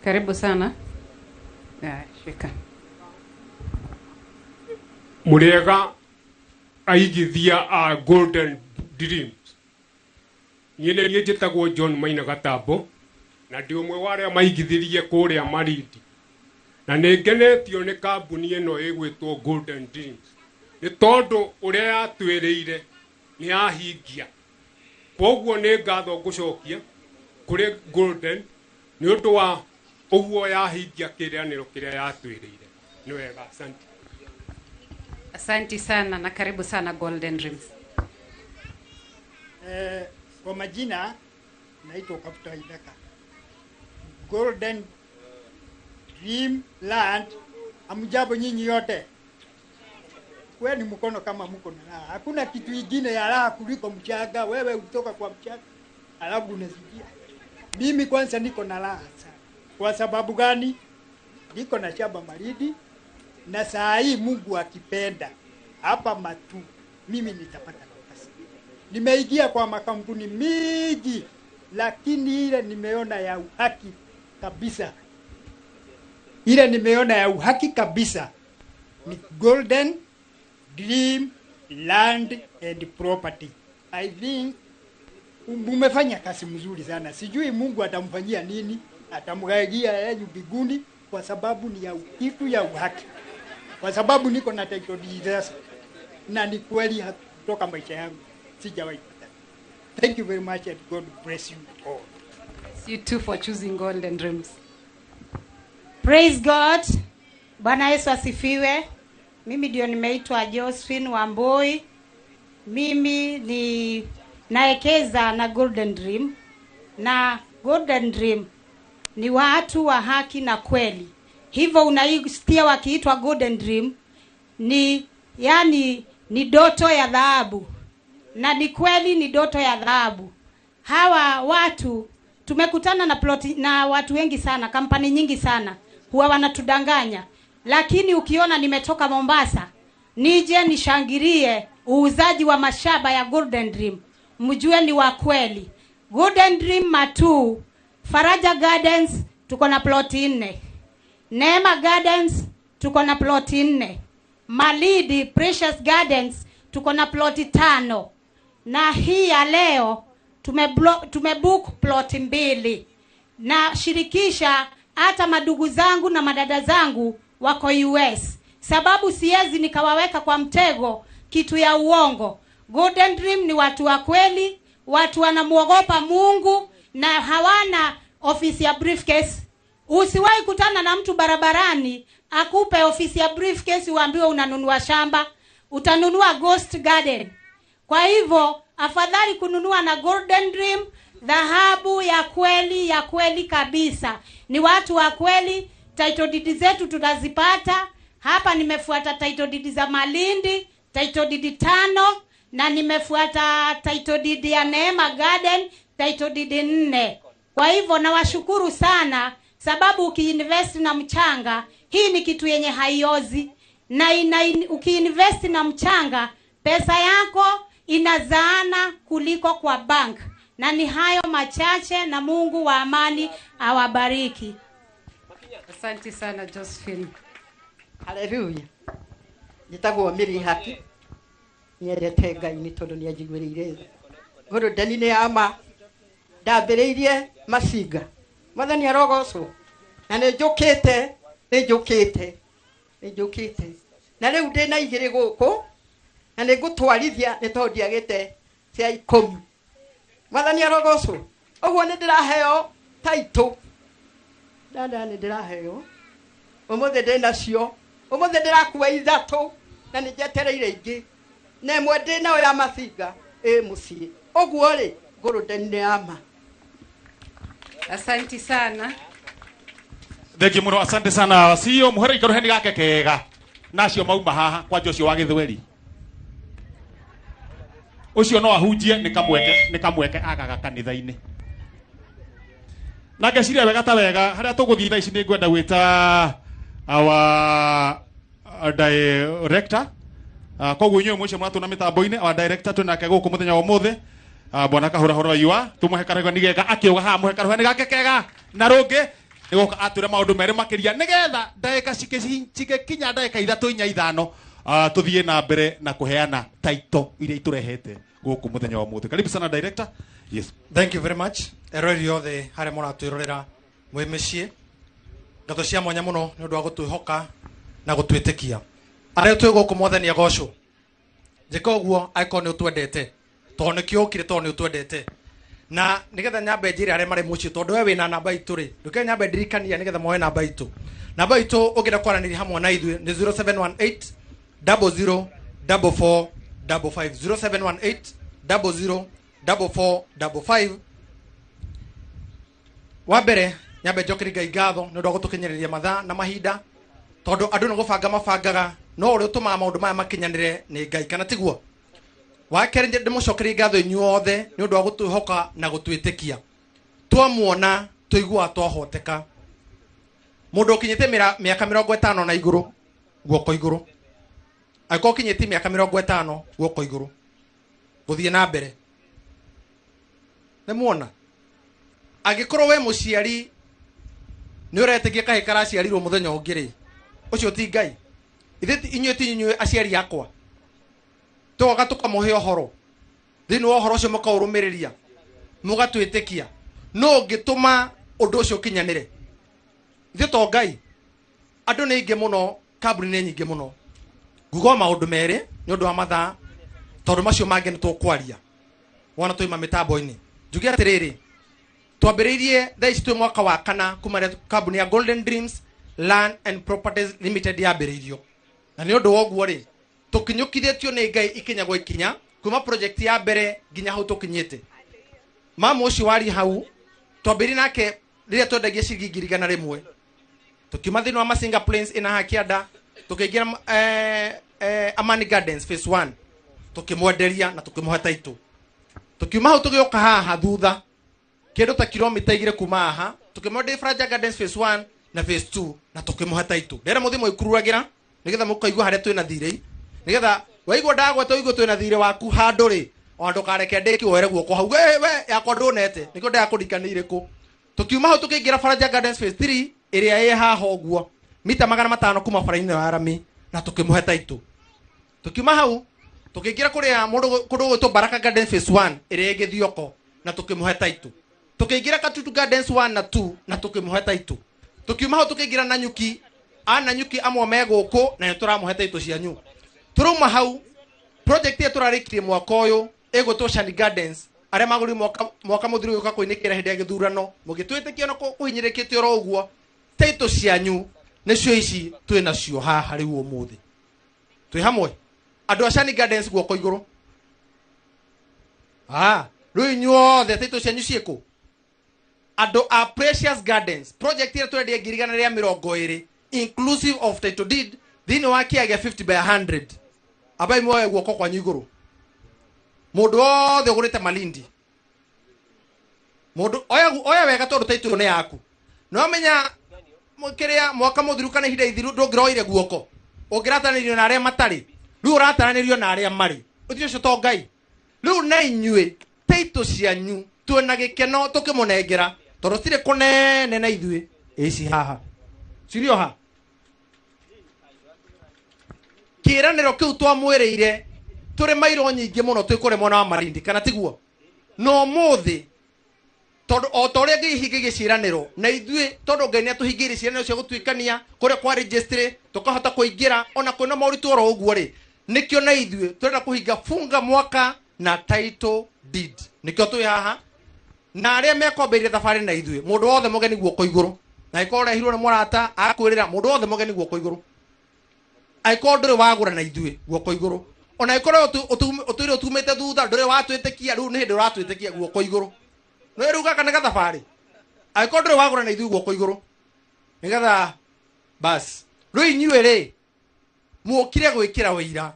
Karibu sana. Shika. murega aigithia a Golden Dreams. Nyene nie njitagwo John Maina Gatambo na ndi umwe wa aria maigithirie kuria Marindi. Na ningenetio ni kambuni ino igwitwo Golden Dreams. Ni tondu uria yatwiriire ni ahingia. Koguo ni ngatho ngucokia kuri Golden ni undu wa uguo yahingia kirianiro kiria yatwiriire. Ni wega, asante. Asante sana na karibu sana Golden Dreams. Kwa majina naitwa Kafuta Idaka. Golden Dream Land, amjambo nyinyi yote. Wewe ni mkono kama mko na raha. Hakuna kitu kingine ya raha kuliko mchanga. Wewe utoka kwa mchanga alafu unasikia. Mimi kwanza niko na raha sana. Kwa sababu gani? Niko na shamba Marindi na saa hii Mungu akipenda hapa Matu mimi nitapata nafasi. Nimeingia kwa makampuni mingi lakini ile nimeona ya uhaki kabisa. Ile nimeona ya uhaki kabisa ni Golden Dream Land and Property. I think umefanya kazi mzuri sana. Sijui Mungu atamfanyia nini, atamgaigia yeye mbinguni kwa sababu ni ya kitu ya uhaki. Kwa sababu niko na title deed na ni kweli kutoka maisha yangu sijawahi kupata. Thank you very much and God bless you all. You too for choosing Golden Dreams. Praise God. Bwana Yesu asifiwe. Mimi ndio nimeitwa Josephine Wamboi. Mimi ni naekeza na Golden Dream. Na Golden Dream ni watu wa haki na kweli. Hivyo unaisikia wakiitwa Golden Dream ni yani ni doto ya dhahabu. Na ni kweli ni doto ya dhahabu. Hawa watu tumekutana na na watu wengi sana, kampani nyingi sana. Huwa wanatudanganya. Lakini ukiona nimetoka Mombasa, nije nishangilie uuzaji wa mashamba ya Golden Dream. Mjue ni wa kweli. Golden Dream Matu, Faraja Gardens tuko na ploti 4. Neema Gardens tuko na ploti 4. Malidi Precious Gardens tuko na ploti 5. Na hii ya leo tumebook ploti 2. Na shirikisha hata madugu zangu na madada zangu wako US. Sababu siezi nikawaweka kwa mtego kitu ya uongo. Golden Dream ni watu wa kweli, watu wanamuogopa Mungu na hawana ofisi ya briefcase. Usiwahi kutana na mtu barabarani akupe ofisi ya briefcase uambiwe unanunua shamba, utanunua Ghost Garden. Kwa hivyo afadhali kununua na Golden Dream, dhahabu ya kweli kabisa. Ni watu wa kweli, title deed zetu tutazipata. Hapa nimefuata title deed za Malindi, title deed 5 na nimefuata title deed ya Neema Garden, title deed 4. Kwa hivyo nawashukuru sana sababu ukiinvest na mchanga, hii ni kitu yenye haiozi. Na ukiinvest na mchanga, pesa yako inazaana kuliko kwa bank. Na ni hayo machache na Mungu wa amani awabariki. Asante sana Josephine. Hallelujah. Nitagwo Miri Haki. Nyerete Ngai ni tondu ni ajigwirire. Goro danine ama ndambiriirie macinga. Mwathani arogocwo. Na njukite. Na riu ndina igiri guku. Na ningutwarithia ni tondu ndiagite cia 10. Mwathani arogocwo. Oguo ni ndiraheo taito. Dada ni ndiraheo. Umuthe ndinacio. Umuthe ndirakua 3 na nijetereire ingi. Na imwe ndina ya macinga mucii. Oguo ri nguru ndene ama. Asante sana. Thegi muno, asante sana. Sio muhere ikaru heni gake kega. Nacio mauma haha kwa Joshua wa Githweri. Ucio no ahunjie nikamweke agaga kanitha-ini. Na ngeciria wega ta wega haria tuguthii tha ici ni ngwenda gwita our director. Koguo inyuĩ mũico mwatuna mitambo-ini our director tunake guku muthenya wa umuthi. Bwana Kahura horo yua tumuhe karagani gega akiuga ha muhe karagani gake kega na rungi nigoka ature maundu mere makiria nigetha ndagika cike kinya ndagika 3 inya 5 tuthie na mbere na kuheana taito iria iturehete guku muthenya wa muthi. Karibu sana director. Yes. Thank you very much. Erori othe hare mona twirorera mwe micii. Ngatho cia mwanya muno ni undu wa gutwihoka na gutwitikia. Aria twi guku mwathani agocwo. Njika uguo aiko ni utwendete. To nikio ukire to ni utwendete. Na nigetha nyambe njire aria mari mucii tondu we wina namba itu ri. Nduke nyambe ndirikania nigetha moe namba itu. Namba itu ugira kwaraniri hamwe na ithui ni 0718 00 44 55 0718 00 44 Wambere nyambe njokeri Ngai ngatho ni undu wa gutukinyiriria mathaa na mahinda tondu andu ni gubanga mabangaga no uri utumaga maundu maya makinyanire ni Ngai kana tiguo. Wakeri ndimucokeri ngatho inyuothe ni undu wa gutwihoka na gutwitikia. Twamuona tuigua twahoteka. Mundu ukinyite miaka 50 na iguru guoko iguru. Aiko kinyite miaka 50 guoko iguru. Guthie na mbere. Nemuona agikorwo we muciari ni uretigia kahe karaciarirwo muthenya ungiri ucio ti Ngai. Ithe inyuĩ aciari yakwa toga tukamuhe ohoro thini wa ohoro ucio mukaurumiriria mugatwitikia no ngituma undu ucio kinyanire. Ithe to Ngai andu ni ingi muno kaburi ni nyingi muno ngugo maundu meri ni undu wa mathaa tondu macio mangi ni tukwaria wona tuima mitambo-ini. Njuge atiriri twambiriirie thaa ici twi mwaka wa kana kuma kambuni ya Golden Dreams Land and Properties Limited yambiriirio na ni undu woguo ri tukinyukithitio ni Ngai ikinya gwa ikinya kuma project ya mbere nginya hau tukinyite. Mama ucio wari hau twambiri nake riria twendagia ciringi 100 tukiuma thini wa Masinga Plains ina Hakianda tukiingira Amani Gardens phase 1 tukimwenderia na tukimuhe title. Tukiuma hau tugioka haha thutha kindu ta kilomita 2 kuma haha tukimwenderia Franja Gardens phase 1 na phase 2 na tukimuhe title. Ndera muthi muikururagira nigetha mukaigua haria twina thirei nigetha waigua ndagweta uigua twina thirei waku handu ri ondu kareke ndiki were guoko hau we yakwa ndonete nikio ndakurikanire ku. Tukiuma hau tukiingira Franja Gardens phase 3 iria ye haha uguo mita 500 kuma bara-ini ya arami na tukimuhe title. Tukiuma hau tukiingira kuria kundu gwitwo Baraka Gardens phase 1 iria ingi Thioko na tukimuhe title. Tukiingira Katutu Gardens 1 na 2 na tukimuhe title. Tukiuma hau tukiingira Nanyuki Nanyuki amwe me guku na nituramuhe title cianyu. Turuma hau project yetu turarikirie mwaka uyu igwitwo Shani Gardens aria maguri mwaka muthiru yuka kuinikira hindi ya githurano mugitwitikia no kuhinyirikite oro uguo title cianyu nicio ici twina cio haha riu umuthi twi hamwe andu a Shani Gardens guoko iguru. Riu inyuothe title cianyu ciiku andu a Precious Gardens project ira twendia 120 inclusive of title deed thini wa kiagia 50 by 100 abai mwoe guoko kwanyu iguru. Mundu wothe ugurite Malindi mundu oya wega tondu title ni yaku no menya mukiria mwaka muthiru kana ihinda ithiru ndungiroire guoko ungirataniririo na aria matari riu urataniririo na aria mari uthio cio to Ngai. Riu na inyue title cianyu twina gikeno tukimunengera tondu cire kunene na ithui ici haha cirio ha kiraniro kiu twamwiriire turi mairo nyingi muno twikure mwana wa Malindi kana tiguo no muthi tondu o toria ngihingi giciraniro na ithui tondu Ngai ni atuhingire ciraniro cia gutwikania kuria kwa registry tukahota kuingira ona kwina mauritu oro uguo ri nikio na ithui turenda kuhinga funga mwaka na title deed nikio twi haha na aria mekombeire thabari na ithui mundu wothe mugeni guoko iguru na ikora hirwo ni murata akwirira mundu wothe mugeni guoko iguru aiko nduri wagura na ithui guoko iguru ona ikora utwire utumite thutha nduri watwitikia riu ni hindi uratwitikia guoko iguru no iruga kana gathabari aiko nduri wagura na ithui guoko iguru nigetha bas riu inyue ri muokire gwikira wira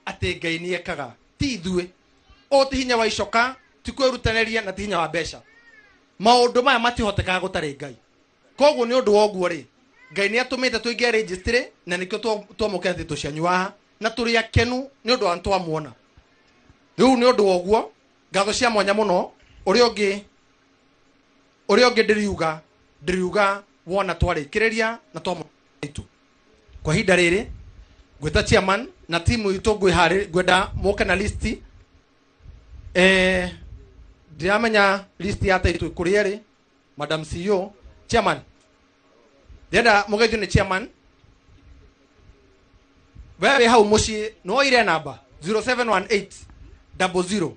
ati Ngai ni ekaga ti ithui o ti hinya wa icoka ti kwirutanĩria na ti hinya wa mbeca maundu maya matihotekaga gutari Ngai. Koguo ni undu woguo ri Ngai ni atumite tuingie registry na nikio twamukira title cianyu haha na turi akenu ni undu wa twamuona. Riu ni undu woguo ngatho cia mwanya muno uria ungi ndiriuga wona twarikiriria na twamu kwa hinda riri gweta chairman na timu itu gwenda moke na listi ndiramenya listi ya taitu kurieri madam CEO chairman ndenda mugeithio ni chairman wewe hau muci no ire namba 0718 00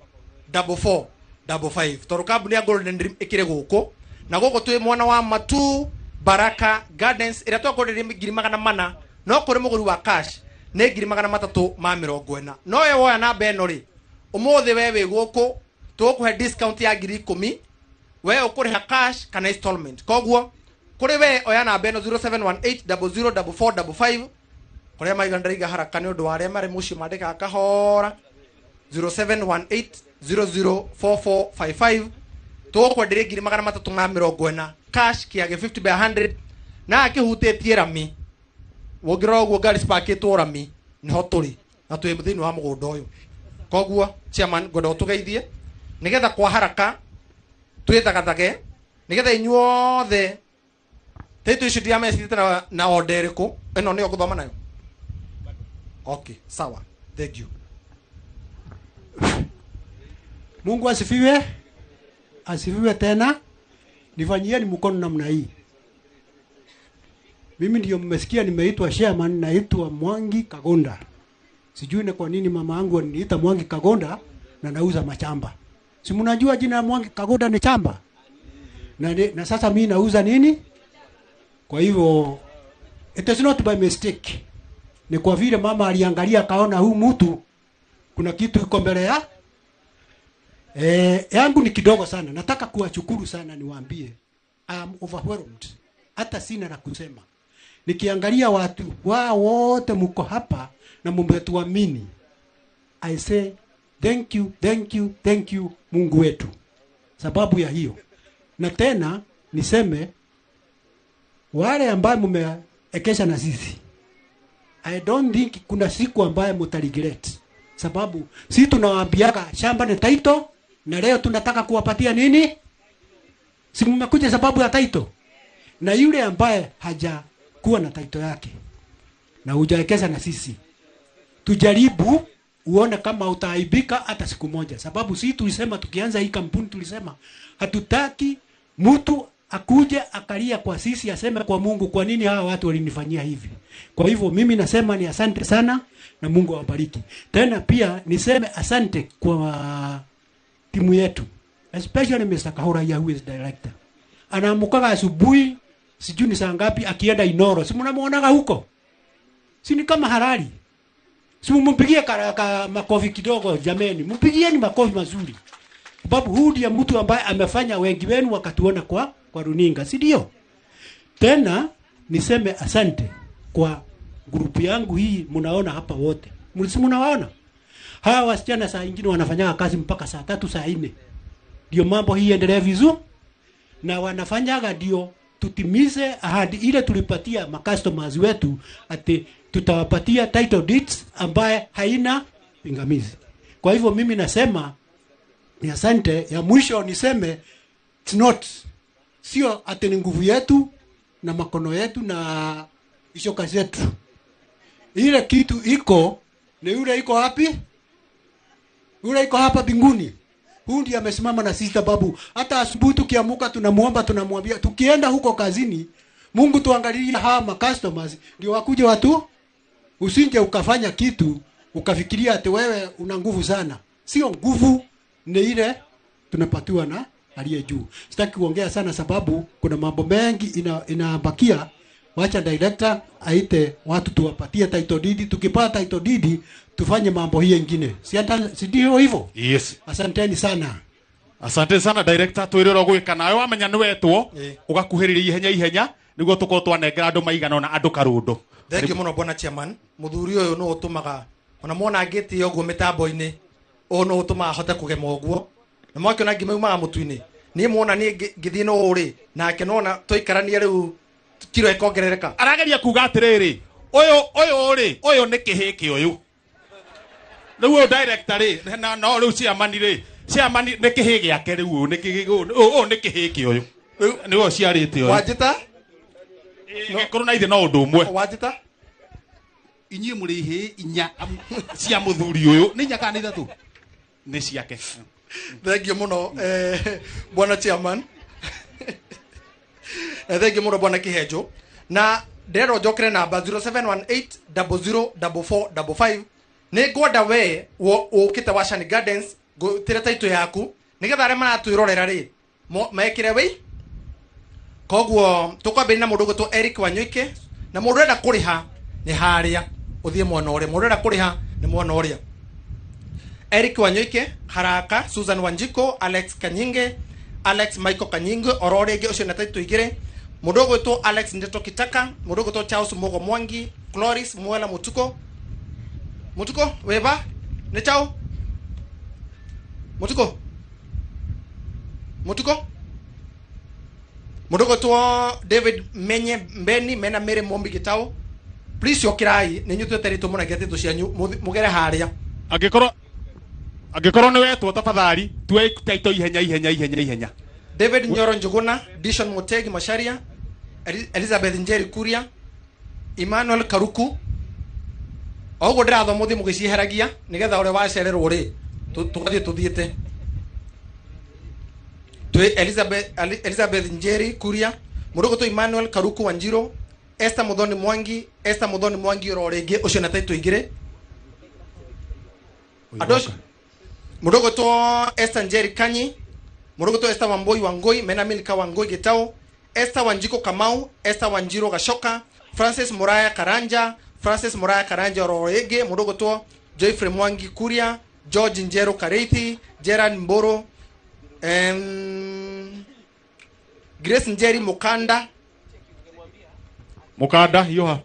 44 55 toro kabuni ya Golden Dream ikire guku na guku twi mwana wa Matu Baraka Gardens ira twakorire ngiri magana mana no kuri muguri wa cash ne ngiri magana matatu ma 40 no we woya namba eno ri umuthi wewe guku tukuhe discount ya ngiri 10 we ukuriha cash kana installment koguo kuri we oya namba eno 0718 00 44 55 kore maigandariga haraka ni undu wa aria mari muci mandika kahora 0718 004455 tukwendire ngiri magana matatu ma 40 cash kiage 50 by 100 na akihutetie rami wogiro guo gari spaketwo rami niho turi na twi muthini wa mugunda uyu koguo chairman ngodo tugeithie nigetha kwa haraka twithagathage nigetha inyuothe taitu icio ndiamecirite na order iriku ino niyo guthoma nayo. Okay, sawa. Thank you. Mungu asifiwe. Asifiwe tena. Nifanyieni mkono namna hii. Mimi ndio mmesikia nimeitwa chairman, naitwa Mwangi Kagonda. Sijui ni kwa nini mama yangu aliniita Mwangi Kagonda na nauza machamba. Si mnajua jina la Mwangi Kagonda ni chamba? Na sasa mimi nauza nini? Kwa hivyo it is not by mistake. Ni kwa vile mama aliangalia kaona huu mtu kuna kitu iko mbele ya yangu ni kidogo sana. Nataka kuwashukuru sana niwaambie. I am overwhelmed. Hata sina la kusema. Nikiangalia watu wao wote mko hapa na mmetuamini. I say thank you, thank you, thank you Mungu wetu. Sababu ya hiyo. Na tena niseme wale ambao mmeekesha na sisi. I don't think kuna siku ambaye mutaregret. Sababu si tunawaambiaga shamba ni title na leo tunataka kuwapatia nini? Si mmekuja sababu ya title. Na yule ambaye hajakuwa na title yake na hujaekeza na sisi, tujaribu uone kama utaaibika hata siku moja. Sababu si tulisema tukianza hii kampuni tulisema hatutaki mtu akuje akalia kwa sisi aseme kwa Mungu kwa nini hawa watu walinifanyia hivi. Kwa hivyo mimi nasema ni asante sana na Mungu awabariki. Tena pia niseme asante kwa timu yetu. Especially Mr. Kahora ya who is director. Anaamukaga asubuhi sijui ni saa ngapi akienda Inoro. Si mnamuonaga huko? Si ni kama halali. Si mumpigie makofi kidogo jameni. Mpigieni makofi mazuri. Sababu huyu ndiye mtu ambaye amefanya wengi wenu wakatuona kwa runinga, si ndio? Tena niseme asante kwa grupu yangu hii mnaona hapa wote. Mnawaona? Hawa wasichana saa nyingine wanafanya kazi mpaka saa 3 saa 4. Ndio mambo hii endelee vizuri. Na wanafanyaga ndio tutimize ahadi ile tulipatia customers wetu ati tutawapatia title deeds ambaye haina pingamizi. Kwa hivyo mimi nasema ni asante. Ya mwisho niseme it's not sio ati ni nguvu yetu na makono yetu na ishoka zetu. Ile kitu iko ni yule iko wapi? Yule iko hapa mbinguni. Huyu ndiye amesimama na sisi sababu hata asubuhi tukiamuka tunamuomba tunamwambia tukienda huko kazini Mungu tuangalie hawa customers ndio wakuje watu. Usinje ukafanya kitu ukafikiria ati wewe una nguvu sana. Sio nguvu ni ile tunapatiwa na aliye juu. Sitaki kuongea sana sababu kuna mambo mengi inabakia. Wacha director aite watu tuwapatie title deed. Tukipata title deed tufanye mambo hiyo nyingine. Si ndio hivyo? Yes. Asanteni sana. Asante sana director twiriro gwika nawe wamenya ni wetwo ugakuhiriria ihenya niguo tuko twanengera andu maigana na andu karundo. Thank you muno bwana chairman. Muthuri uyu no utumaga ona mona ngiti yoguo mitambo-ini no utumaga hote kugema uguo na mwakiona ngimaumaga mutu-ini ni muona ni ngithii no uri nake nona toikarania riu kiro ikongerereka arageria kuga atiriri uyu ni kihiki uyu riu director ri no riu chairman ni kihi giake riu ni kihiki uyu niwe ciarite uyu Wajita no korona ithe no undu umwe Wajita inyuĩ mũrĩ hĩ inya cia mũthuri ũyũ nĩ inya kana nĩ ithatũ nĩ ciake. Thank you muno bwana chairman. Thank you muno bwana Kihenjo. Na ndero njokere namba 0718004455 nĩ ngwenda we ũkĩte wa Shani Gardens ngũtĩre taitũ yaku nĩgetha arĩa maratwĩrorera rĩ mekĩre wei. Koguo tũkwambĩrĩria na mũndũ ũgwĩtwo Eric Wanyuike na mũndũ ũrenda kũrĩha nĩ harĩa ũthiĩ mwena ũrĩa. Mũndũ ũrenda kũrĩha nĩ mwena ũrĩa. Eric Wanyuike, Haraka, Susan Wanjiko, Alex Kanyinge, Alex Michael Kanyinge, oro rĩngĩ ũcio na taitũ igĩrĩ. Mũndũ ũgwĩtwo Alex Ndeto Kitaka, mũndũ ũgwĩtwo Charles Mogo Mwangi, Cloris Mwela Mutuko. Mutuko, weva? Nĩ chao? Mutuko? Mutuko? Mũndũ ũgwĩtwo David Menye Mbeni, Mena Mary Mombi Gitao. Please yokirai, nĩ inyuĩ tweteretwo mũno ngetĩtũ cianyu mũgere harĩa. Angĩkorwo nĩ wetwo tafadhali tuwe taito ihenya. David Nyoro Njuguna, Dishon Mutegi Masharia, Elizabeth Njeri Kuria, Emmanuel Karuku. Ogo ndĩratho mũthĩ mũgĩcieheragia nĩgetha ũrĩa wacererwo rĩ tũgathiĩ tũthiĩte. Elizabeth Njeri Kuria, mũndũ ũgwĩtwo Emmanuel Karuku Wanjiro, Esther Muthoni Mwangi oro rĩngĩ ũcio na taitũ igĩrĩ. Mũndũ ũgwĩtwo Esther Njeri Kanyi, mũndũ ũgwĩtwo Esther Wamboi Wangoi, Mena Milka Wangoi Gitau, Esther Wanjiko Kamau, Esther Wanjiro Gashoka, Francis Muraya Karanja oro rĩngĩ. Mũndũ ũgwĩtwo Joyfrey Mwangi Kuria, George Njero Kareithi, Gerard Mboro, Grace Njeri Mukanda yoha.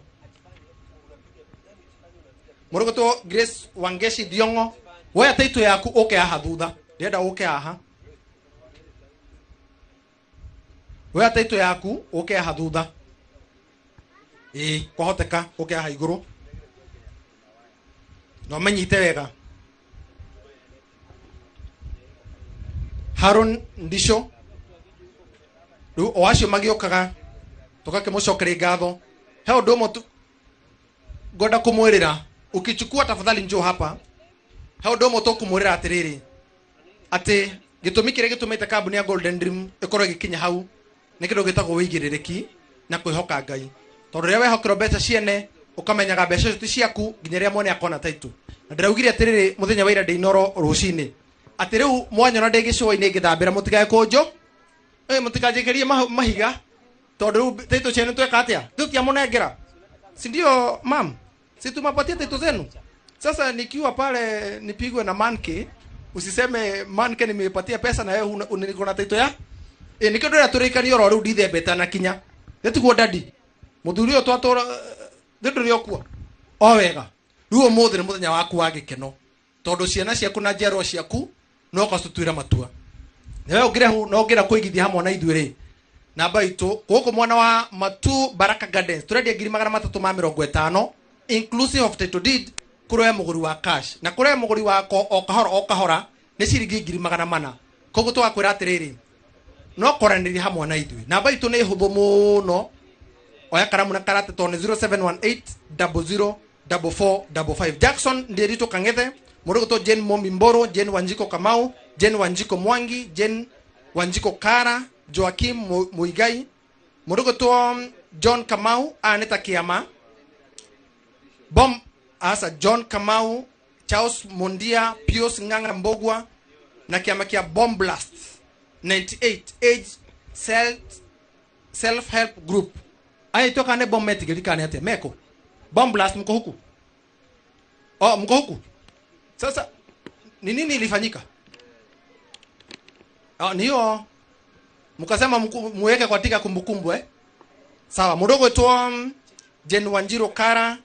Mũndũ ũgwĩtwo Grace Wangeshi Diongo. Woya taitũ yaku ũke haha thutha. Ndĩrenda ũke haha. Woya taitũ yaku ũke haha thutha. Kwahoteka ũke haha igũrũ. No menyite wega. Haron Ndisho. Rĩu o acio magĩũkaga tũgakĩmũcokeria ngatho. He ũndũ ũmwe ngwenda kũmwĩrĩra. Ukichukua tafadhali njoo hapa. Hao ndio moto kumurira atiriri ati gitumi kire gitumite kambuni ya Golden Dream ikorwo gikinya hau ni kindu gitagwo wigiririki na kwihoka Ngai tondu ria wehokero mbeca ciene ukamenyaga mbeca icio ti ciaku nginya ria mwene akona taitu na ndiraugire atiriri muthenya wa ira ndinoro rucini ati riu mwanyona ndigicua-ini ngithambira mutigae kunjo mutikajikirie mahiga tondu taitu ciene tweka atia tutia munengera si ndio mam si tumapatia taitu zenu. Sasa nikiwa pale nipigwe na manke, usiseme manke nimepatia pesa na wewe unanikona taito ya. Nikindo ya turikani oro ru dithe beta na kinya. Netugo dadi. Muthuri uyo twatora ndio rĩokua. O wega. Ruo muthi ni muthenya waku wa gikeno. Tondu ciana ciaku na njerwa ciaku no kastutwira matua. Na wewe ngirehu no ngira kuigithia hamwe na ithuĩ rĩ. Namba itu gũkũ mwana wa Matu Baraka Gardens. Turendia 350 inclusive of title deed. Kuroya muguri wa cash na kuroya muguri wako o kahora ni ciringi 400. Koguo twakwira atiriri no koraniri hamwe na ithui. Namba itu ni huthu muno. Oya karamu na karate tone 0718004455. Jackson Nderitu Kangethe, Murugoto Jen Mombi Mboro, Jen Wanjiko Kamau, Jen Wanjiko Mwangi, Jen Wanjiko Kara, Joakim Muigai, Murugoto John Kamau, Aneta Kiama, Asa John Kamau, Charles Mondia, Pius Nganga Mbogwa, na kiama kia Bomb Blast 98 age self help group. Aya itoka ne bomb meti gilika ate meko. Bomb Blast mko huku. Oh, mko huku. Sasa ni nini ilifanyika? Niyo mkasema muweke katika kumbukumbu Sawa, mudogo to Jen Wanjiro Kara,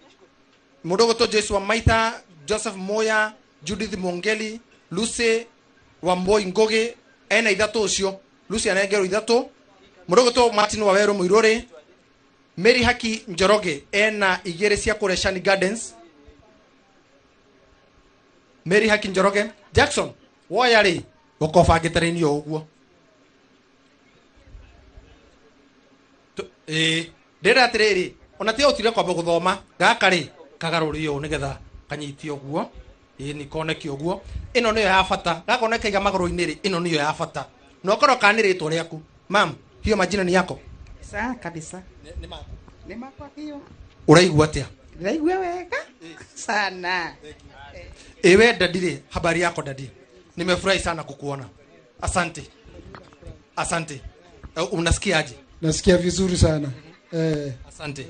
mudogo to Joshua Maitha, Joseph Moya, Judith Mongeli, Lucy Wamboi Ngoge, ena idhato ucio, Lucy anegero idhato, mudogo to Martin Wawero Muirore, Mary Haki Njoroge, ena igere cia kure Shani Gardens, Mary Haki Njoroge, Jackson, woyari, ukofa gitarini yo uguo. Ndĩra atirĩrĩ ona tia utire kwamba guthoma gaka ri kagarũri ũũ nĩgetha kanyitio guo ni koneke ũguo. Ĩno nĩyo ya bata, gakona kaiga magũrũ-inĩ rĩ, ĩno nĩyo ya bata. Na ũkorwo kanĩrĩtwo rĩaku. Mam, hiyo majina ni yako? Sawa kabisa. Ni makwa hiyo. Uraigua atĩa? Ndaigua wega sana. Ewe dadi, habari yako dadi? Nimefurahi sana kukuona. Asante. Asante. Unasikiaje? Nasikia vizuri sana. Asante.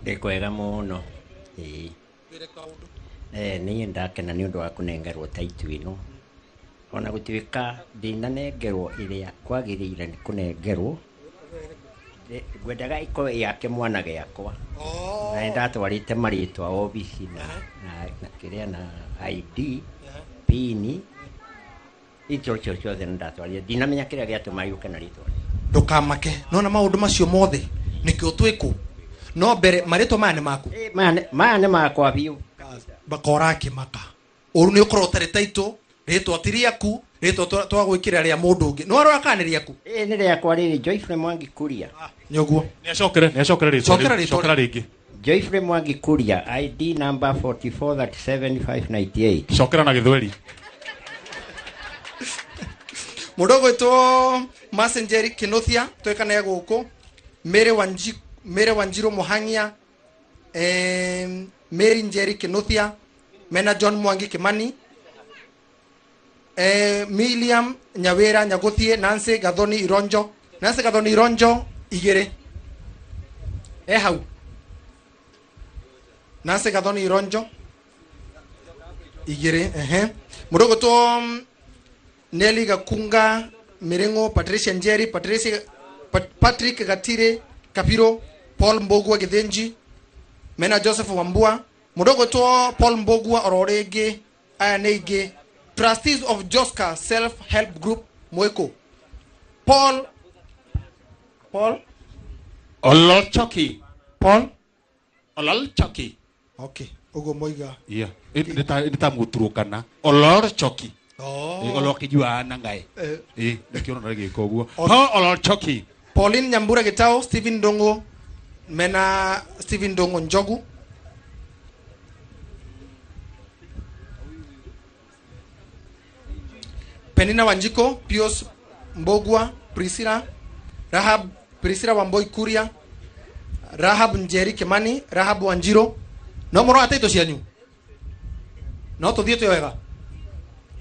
Ndikwega muno. Niĩ ndakena nĩ ũndũ wa kũnengerwo taitu ĩno. Ona gũtuĩka ndinanengerwo ĩrĩa kwagĩrĩire nĩ kũnengerwo, ngwendaga ĩkorwo yake mwana gĩakwa. Na ndatwarĩte marĩtwa obici na kĩrĩa na ID, PIN, icio ciothe ndatwarĩte. Ndinamenya kĩrĩa gĩatũma yũke na rĩtwa. Ndũkamake, nona maũndũ macio mothe nĩkĩo twĩkũ. No mbere marĩtwa maya nĩ maku. Maya nĩ makwa biũ. Bakora akĩmaka. Ũru nĩ ũkorwo ũtarĩ taitũ, rĩtwa ti rĩaku, rĩtwa twagwĩkĩra rĩa mũndũ ũngĩ. No arora kana nĩ rĩaku? Nĩ rĩakwa rĩrĩ, Joyfrey Mwangi Kuria. Nĩguo. Nĩacokere rĩtwa. Cokera rĩngĩ. Joyfrey Mwangi Kuria, ID number 4437598. Cokera na Gĩthweri. Mũndũ gwĩtwo Messenger Kĩnuthia, twĩkane gũkũ. Mere Wanjiru Muhangia, Mary Njeri Kĩnuthia, Mena John Mwangi Kimani, William Nyawera Nyaguthie, Nancy Gathoni Ironjo. Nancy Gathoni Ironjo igere. Hau. Nancy Gathoni Ironjo igere. Mũndũ gwĩtwo Nelly Gakunga Mirengo, Patricia Njeri, Patrick Gatire Kapiro, Paul Mbogua Githenji, Mena Joseph Wambua, Mudogo to Paul Mbogua Ororege, Ayanege, Trustees of Joska Self-Help Group, Moeko. Paul Ololchoki. Paul Ololchoki. Okay, Ugo Moiga. Yeah. Ita muturukana. Ololchoki. Olokijua nangai. Nikiona nagĩka ũguo. Ololchoki. Pauline Nyambura Gitao, Stephen Dongo, Mena Stephen Dongo Njogu. Penina Wanjiko, Pius Mbogua, Priscilla, Priscilla Wamboi Kuria, Rahab Njeri Kimani, Rahab Wanjiro. No moro ataito cianyu. No tuthie twega.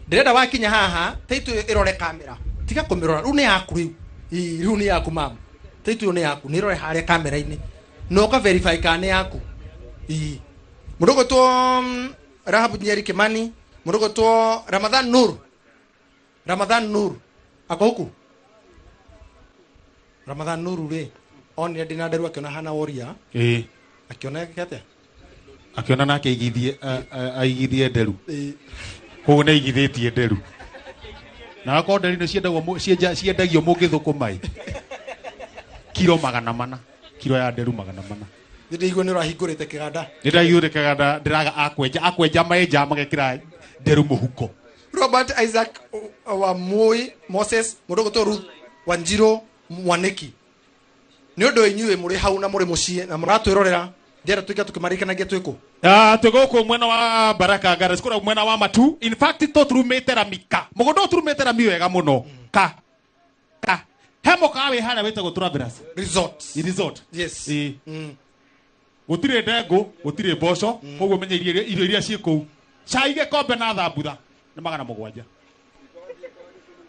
Ndirenda wakinya haha, taitu irore kamera. Tiga kumirora, riu ni yaku riu. Riu ni yaku mama. Taitu ni yaku, nirore haria kamera-ini. No ka verify kana yaku. Mudogo to Rahab Njeri Kimani, mudogo to Ramadhan Nur. Ako huku. Ramadhan Nur re. On ya dinaderu akiona hana woria. Akiona kete. Akiona nake aigithie nderu. Koguo nĩ aigithĩtie nderu. Na akorwo nderu nĩ ciendagio mũngĩthũkũma kilo 400. Kilo ya nderu 400. Nĩndaigua nĩ ũrahingũrĩte kĩganda. Nĩndaigũrĩte kĩganda ndĩraga akwenja maenja magekĩra nderu mũhuko. Robert Isaac wa Moi Moses Mudogo Ruth Wanjiro Mwaneki. Nĩ ũndũ inyuĩ mũrĩ hau na mũrĩ mũciĩ na mũratwĩrorera. Ndĩra twĩka tũkĩmarĩkanagia twĩkũ. Tũgũkũ mwena wa Baraka Gardens kũrĩa mwena wa Matu. In fact tũturumĩte Ramika. Mũgũnda ũturumĩte Rami wega mũno. He mũkawa wĩ harĩa wĩtagwo Travelers Resort. Yes. Gũtirĩ ndengũ, gũtirĩ mboco, koguo menya irio iria ciĩ kũu. Cai gĩkombe na thambutha nĩ 700.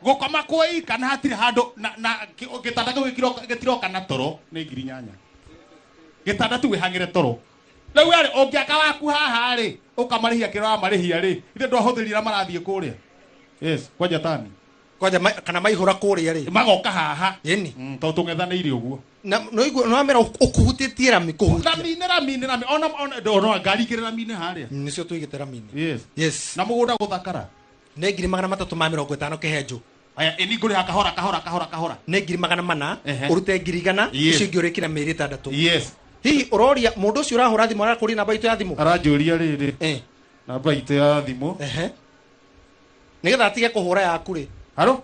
Gũkoma kwĩ kana hatirĩ handũ na gĩtanda kĩu gĩtiroka na toro nĩ 8,000. Gĩtanda tu wĩhangĩre toro. Rĩu rĩ ũngĩaka waku haha rĩ ũkamarĩhia kĩrora marĩhia rĩ ithe ndwahũthĩrira marathiĩ kũrĩa. Yes, kwanja tani. Kwanja kana maihũra kũrĩa rĩ. Magoka haha. Yeni. Tondũ tũng'ethanĩire ũguo. Na no igua no amera ũkuhutĩtie Rami kũhutia. Rami. Ona ngari kĩrĩ Rami-inĩ harĩa. Nĩcio tũigĩte Rami-inĩ. Yes. Na mũgũnda gũthakara. Nĩ 350 kĩhenjo. Aya ĩningũrĩha kahora. Nĩ 400 ũrute 100 icio ingĩ ũrĩkĩra mĩeri 3. Yes. Hihi ũroria mũndũ ũcio ũrahũra thimũ arakũria namba itũ ya thimũ. Aranjũria rĩrĩ. Namba itũ ya thimũ. Nĩgetha atige kũhũra yaku rĩ. Haro?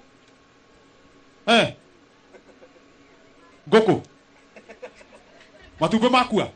Ngũkũ. Matumbĩ makua.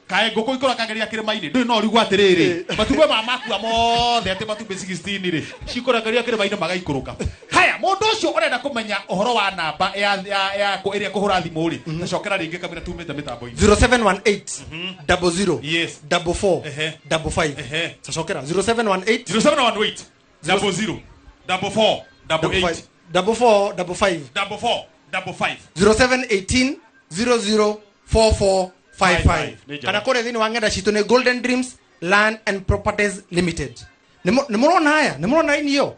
Kae ngũkũ ikoranagĩria kĩrĩma-inĩ. Ndũĩ no rigu atĩrĩrĩ. Matumbĩ makua mothe atĩ matumbĩ 16 rĩ. Cikoranagĩria kĩrĩma-inĩ magaikũrũka. Haya, mũndũ ũcio ũrenda kũmenya ũhoro wa namba ya ĩrĩa kũhũra thimũ rĩ. Tacokera rĩngĩ kamera tumĩte mĩtambo-inĩ. 0718 00 Yes. 44 55. Tacokera 0718 0718 00 44 88 44 55 44 55 0718 00 44 55. Kana kore thini wa ngenda citũ nĩ Golden Dreams Land and Properties Limited. Nĩ mũrona haya, nĩ mũrona inio.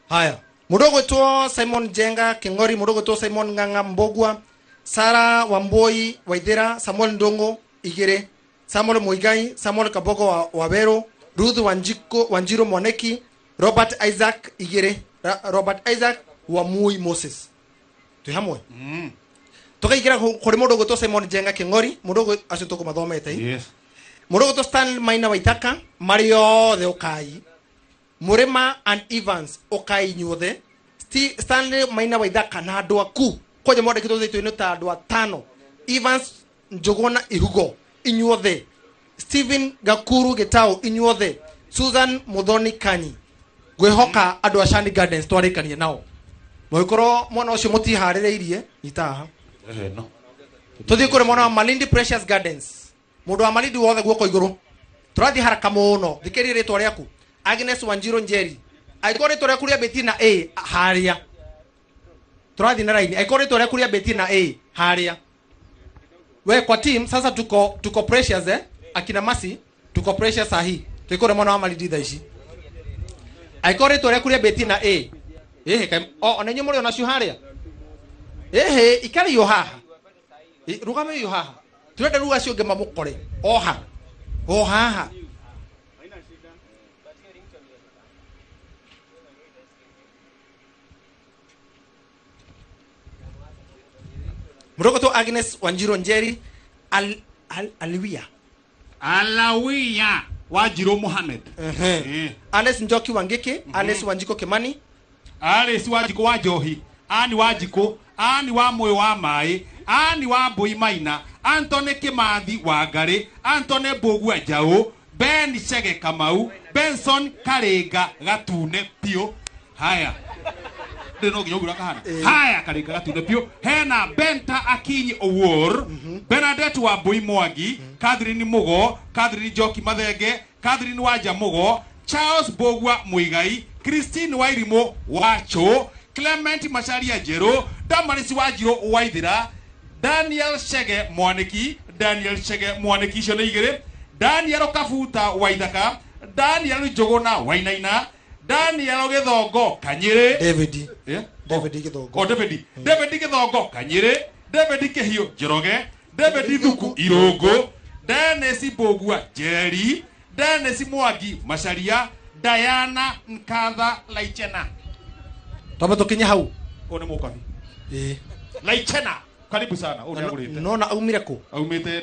Haya, mũndũ ũgwĩtwo Simon Jenga King'ori, mũndũ ũgwĩtwo Simon Ng'ang'a Mbogwa, Sara Wamboi Waithera, Samuel Ndongo Igere, Samuel Muigai, Samuel Kabogo Wawero, Ruth Wanjiro Mwaneki, Robert Isaac Igere, Robert Isaac Wamui Moses. Tu hamwe. Tukaigera kuri mundu gwitwo Simon Jenga King'ori, mundu acio tukumathomete. Yes. Mundu gwitwo Stanley Maina Waithaka, mari othe ukai. Murima and Evans ukai nyothe. Stanley Maina Waithaka na andu aku. Koje mode kito zetu ta andu atano. Evans Njogona Ihugo inyuothe. Steven Gakuru Getao inyuothe. Susan Muthoni Kanyi. Gwehoka andu a Shani Gardens twarikanie nao. Mwikoro mwana ucio mutihaririirie itaha. No. Tuthi kure mwana wa Malindi Precious Gardens. Mundu wa Malindi wothe guoko iguru. Turathi haraka muno. Thikiri ritwa riaku. Agnes Wanjiro Njeri. Aikore tore kuria Betina A haria. Turathi na line. Aikore tore kuria Betina A haria. We kwa team sasa tuko Precious akina Masi tuko Precious sahi. Tukore mwana wa Malindi thaici. Aikore tore kuria Betina A. Onenye muri ona cio haria. Ikari yo haha. Rugame yo haha. Turenda ruga cio ngema mukore. Oha. Ohaha. Murogoto Agnes Wanjiro Njeri Alawia. Alawia Wanjiro Mohamed. Alice Njoki Wangeke, Alice Wanjiko Kimani, Alice Wanjiko wa Njohi, Ani Wanjiko, Ani wa Moyo wa Mai, Ani wa Mbui Maina, Anthony Kimathi Wangari, Anthony Mbogua Njau, Ben Chege Kamau, Benson Karenga Gatune Pio. Haya. Ndino nginyogura kahana. Haya Karenga Gatune Pio. Hena Benta Akinyi Owor, Bernadette wa Mbui Mwangi, Catherine Mugo, Catherine Njoki Mathenge, Catherine Wanja Mugo, Charles Mbogua Muigai, Christine Wairimo Wacho, Clement Macharia Jero, Damaris Wajiro Waithira, Daniel Chege Mwaniki, Daniel Chege Mwaniki Shoneigere, Daniel Kafuta Waithaka, Daniel Jogona Wainaina, Daniel Githongo Kanyire, David. Yeah? David Githongo. Oh, David. David Githongo Kanyire, David Kehio Joroge, David Thuku Irogo, Dennis Mbogua Jerry, Dennis Mwangi Macharia, Diana Nkatha Laichena. Tamba tukinya hau. One mukabi. Laichena. Karibu sana. One agurite. No na aumire ku. Aumite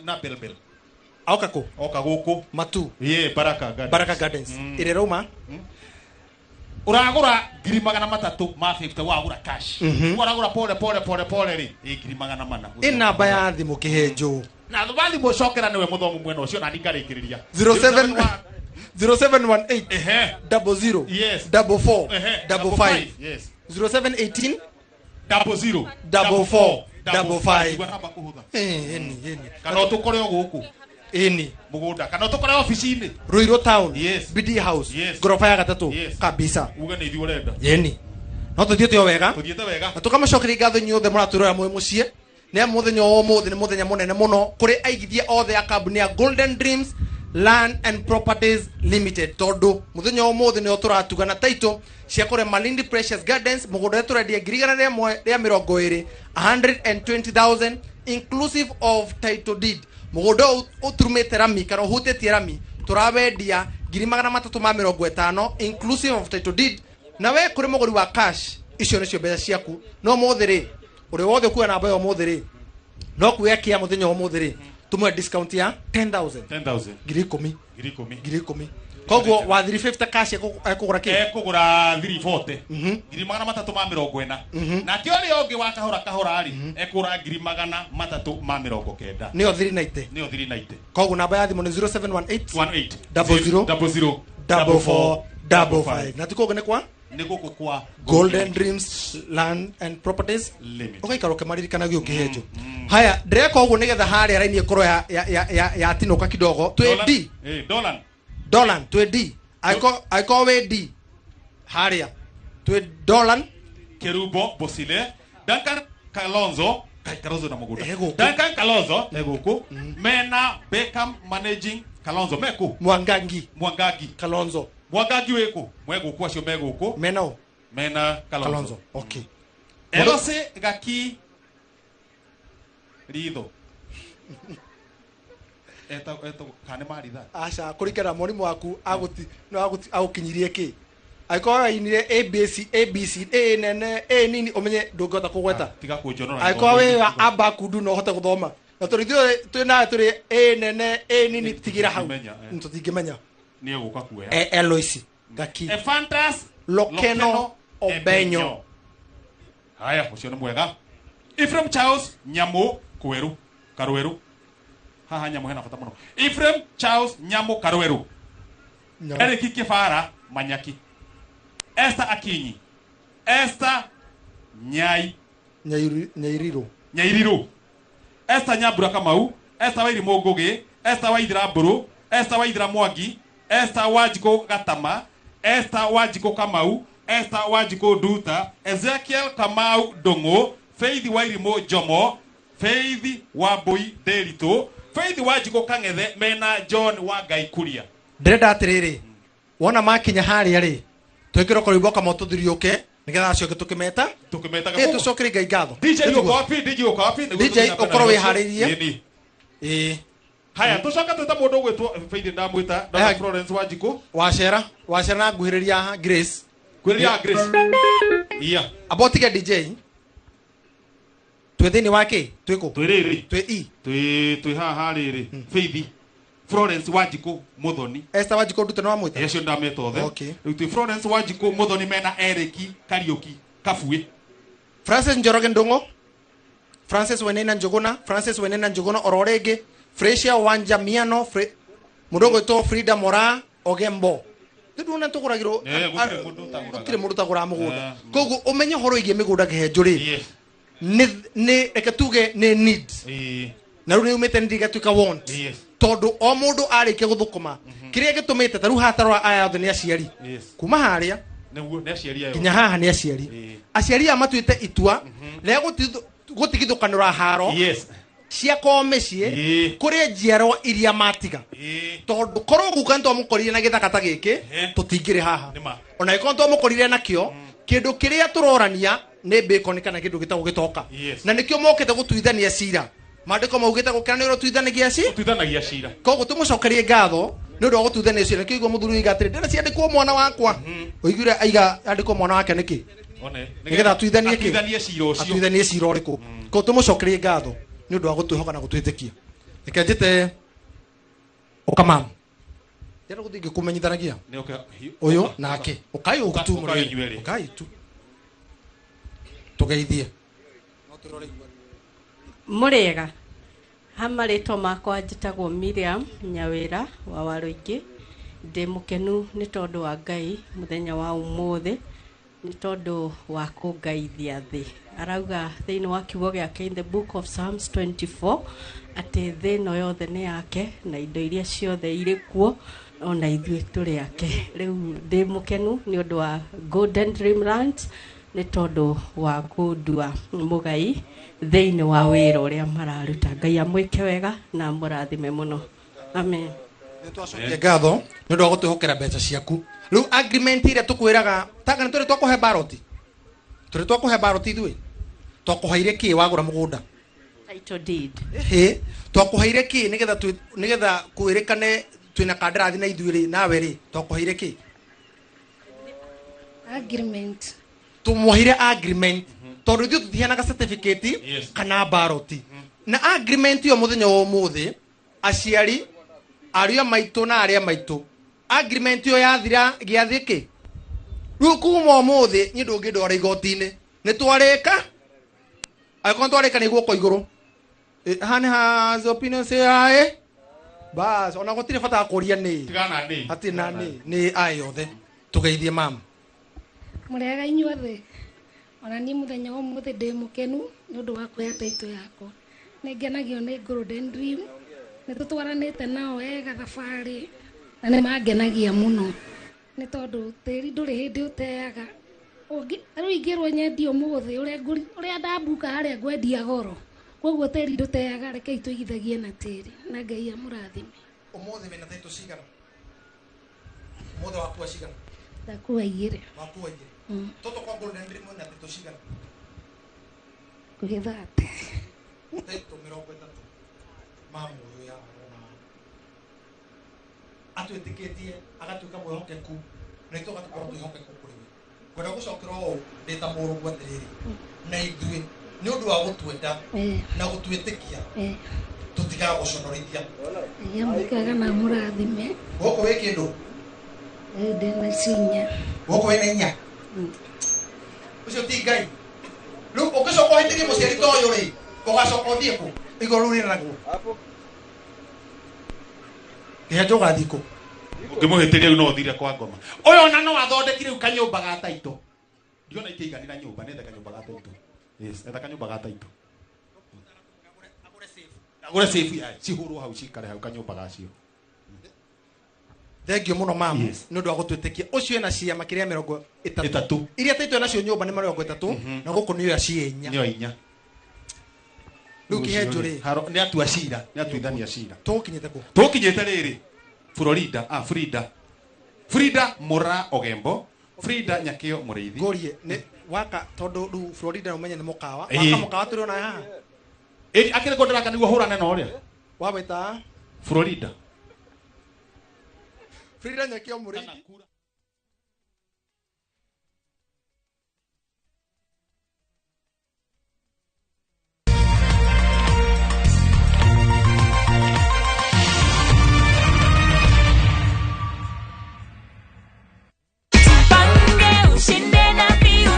na Belbel. Auka ku. Oka guku. Matu. Baraka Gardens. Baraka Gardens. Ire Roma. Uragura 300 ma 50 wagura cash. Uragura pole ri 400. Ina baya thimu kihenjo. Na thubathi mucokera niwe muthomu mwena ucio na ndingarikiriria. 0718 00 yes 44 55 yes 0718 00 44 55 eni kana tukore guku eni mugunda kana tukore office-ini Ruiru Town yes BD House yes gorofa ya gatatu yes kabisa uga ni ithuĩ urenda eni no tuthiete yo wega na tukamacokeri ngatho inyuothe mũraturora mwĩ mũciĩ nĩ mũthenya ũmũthĩ nĩ mũthenya mũnene mũno kũrĩ aigithia othe a kambuni ya Golden Dreams Land and Properties Limited tondu muthenya ũmũthĩ nĩo tũratugana title cia kũrĩa Malindi Precious Gardens mũgũnda ũrĩa tũrendia 120,000 120,000 inclusive of title deed mũgũnda ũturumĩte rami kana ũhutĩtie rami tũrawendia 350,000 inclusive of title deed na we kũrĩ mũgũri wa cash icio nĩcio mbeca ciaku no mũthĩ rĩ ũrĩa wothe kuoya namba ĩyo mũthĩ rĩ no kuoya kia mũthenya ũmũthĩ rĩ tumwe discount ya 10,000 10,000 10,000 koguo wa 350 cash ekugura ki ekugura 340 ngiri magana matatu ma mirongo ena na kio ri ongi wa kahora ri ekura ngiri magana matatu ma mirongo kenda nio 390 koguo namba ya thimu ni 0718 00 4455 na tikogo ne kwa Golden Dreams Land and Properties Limited. Okay, karoke maririkana gyo kihejo. Haya, ndreka uguo nigetha haria raini ekoro ya tinoka kidogo. Twe D. Dolan, twe D. Aiko we D. Haria. Twe Dolan Kerubo Bosile, Duncan Kalonzo na Muguda. Duncan Kalonzo eguku. Mena Beckham Managing Kalonzo meku. Mwangangi Kalonzo. Mwangangi weku mwegu kwa sio megu ko mena Kalonzo. Okay. Elose gaki rido. Eto kane mari da. Asha kurikira murimu waku agukinyirie ki. Aiko inire ABC A nini omenye ndungota kugweta. Tiga kujonora. Aiko we aba kudu no hote guthoma. Na twina turi A nini tigira hau. Ntutingimenya. Ni eguka kuya Eloisi gaki Fantas Lokeno Obenyo. Haya ucio ni mwega. Ephraim Charles Nyamo Karueru haha Nyamo hena fata muno. Ephraim Charles Nyamo Karueru Eric Kifara Manyaki Esther Akinyi Esther Nyairiro Esther Nyabura Kamau Esther Wairi Mogoge Esther Waidira Mburu Esther Waidira Mwangi Esther Wajiko Gatama, Esther Wajiko Kamau, Esther Wajiko Duta, Ezekiel Kamau Dongo, Faith Wairimo Jomo, Faith Waboi Derito, Faith Wajiko Kangethe, Mena John Wagai Kuria. Ndrenda atiriri. Wona makinya haria ri. Twikiro korimbo kama tuthirioke, nigetha acio tukimeta. Tucokire ngai ngatho. DJ Okapi. DJ okoro wi haririe. Haya tucoka twita mundu ugwitwo Faith ndamwita Dr. Florence Wajiko wacera na nguhiriria Grace iya abotige DJ twithini wake twiko twiriri twi haha riri Faith Florence Wajiko Muthoni Esther Wajiko Duta no amwita yecio ndameta othe twi Florence Wajiko Muthoni mena Eric Kariuki Kafuwe Francis Njoroge Ndungo Francis Wenena Njuguna ororege Fresia Wanja Miano Mudogo to Frida Mora Ogembo. Nduna tuguragiro gutire mundu tagura mugunda. Kogu umenye horo igie migunda gehenjuri. Ni ekatuge ni need. Na ru ni umete ndiga tuka want. Tondu o mundu arike guthukuma. Kiria gitumite taru hatarwa aya othe ni aciari. Kuma haria neguo ni aciari ayo. Kinya haha ni aciari. Aciari amatuite itua. Le gutigithukanura haro. Ciakwa mĩciĩ kũrĩ njiarwa iria matiga tondũ korwo guka nĩtwamũkorire na gĩthaka ta gĩkĩ tũtingĩrĩ haha ona ĩkorwo nĩtwamũkorire nakĩo kĩndũ kĩrĩa tũrorania nĩ bacon kana kĩndũ gĩtagwo gĩtoka na nĩkĩo mokĩte gũtuithania cira maandĩko maugĩte gũkĩra nĩ ũtuithanagia cira koguo tũmũcokerie ngatho nĩ ũndũ wa gũtuithania cira nĩkĩo igua mũthuri oiga atĩrĩ ndĩrĩ ciandĩkwo mwana wakwa oigire aiga andĩkwo mwana wake nĩkĩ nĩgetha atuithanie cira ũrĩkũ koguo tũmũcokerie ngatho ni ndo agutwihoka na gutwitikia reke njite ukamam ndero guthingi kumenyithanagia uyu nake ukai ugutu ukai tu tugeithie murega hamarĩtwo makwa njĩtagwo Miriam Nyawĩra wa Waruingĩ ndĩ mũkenu nĩ tondũ wa Ngai mũthenya wa ũmũthĩ nĩ tondũ wa kũngaithia thĩ arauga thĩinĩ wa kiugo gĩake in the book of Psalms 24 atĩ thĩ ĩno yothe nĩ yake na indo iria ciothe irĩ kuo ona ithuĩ tũrĩ ake rĩu ndĩ mũkenu nĩ ũndũ wa Golden Dreamland nĩ tondũ wa kũndua mũgai thĩinĩ wa wĩra ũrĩa mararuta Ngai amwĩke wega na mũrathime mũno amen ngatho nĩ ũndũ wa gũtwĩhokera mbeca ciaku rĩu agreement iria tũkwĩraga taka nĩ tũrĩ twakũhe baroti ithuĩ twakũheire kĩ wagũra mũgũnda title deed twakũheire kĩ nĩgetha kwĩrĩkane twĩna kandarathi na ithuĩ rĩ nawe rĩ twakũheire kĩ agreement tũmũheire agreement tondũ ithuĩ tũtiheanaga certificate kana baroti na agreement iyo mũthenya wa ũmũthĩ aciari arĩa maitũ na arĩa maitũ agreement yo yathira giathiki riu kuma umuthi nyi ndungindwara igoti-ini ni twarika akorwo twarika ni guoko iguru hani has opinion say aye bas ona gutire bata kuria ni tigana ni ati na ni aye yothe tugeithie mama murega inyuothe ona ni muthenya wa muthi ndi mukenu ni undu wa kuya taito yakwa ni ngenagio ni Golden Dream ni tutwaranite nao wega thabari na ni mangenagia muno ni tondu tiri nduri hindi uteaga riu ingirwo nyendio muthi uria ndambuka haria ngwendia goro koguo tiri nduteaga rekei tuigithagie na tiri na Ngai amurathime umuthi wina taito cigana umuthi wakua cigana ndakuwa igire wakua igire toto kwa Golden Dream na taito cigana kuhithate taito 30 mamu uyu ya atwitikitie agatuika mwihokeku na ithuĩ gatukorwo twihokeku kũrĩ we kwenda gũcokera ũũ ndĩ ta mũrũgu atĩrĩrĩ na ithuĩ nĩ ũndũ wa gũtwenda na gũtwĩtĩkia tũtigaga gũconorithia yamũkaga na mũrathime gũkũ wĩ kĩndũ ndĩna cinya gũkũ wĩna inya ũcio ti Ngai rĩu ũngĩcoka ũhĩtĩrie mũciari ta ũyũ rĩ ũgacoka ũthiĩ kũ igũrũ rĩrĩ naguo kĩhenjo ũgathiĩ kũ ũngĩmũhĩtĩria rĩu no ũthire kwa ngoma ũyũ ona no athondekire rĩu kanyũmba ga taito ndiona ikĩiganĩra nyũmba nĩ etha kanyũmba ga taito yes etha kanyũmba ga taito agũre safe cihũrwo hau cikare hau kanyũmba gacio thengio muno mama nĩ ũndũ wa gũtwĩtĩkia ũcio ena ciama makĩria 30 iria taito nacio nyũmba nĩ 30 na gũkũ nĩyo cia inya rĩu kĩhenjo rĩ nĩ atua cira nĩ atuithania cira tũkinyĩte kũ tũkinyĩte rĩrĩ Frida Mura Ogembo Frida Nyakio Mũrĩithi ngorie nĩ waka tondu rĩu Florida umenye nĩ mũkawa waka mũkawa tũrĩ ona haha akĩrĩ ngondera kanĩguo hũrane na ũrĩa wabeta Florida Frida Nyakio Mũrĩithi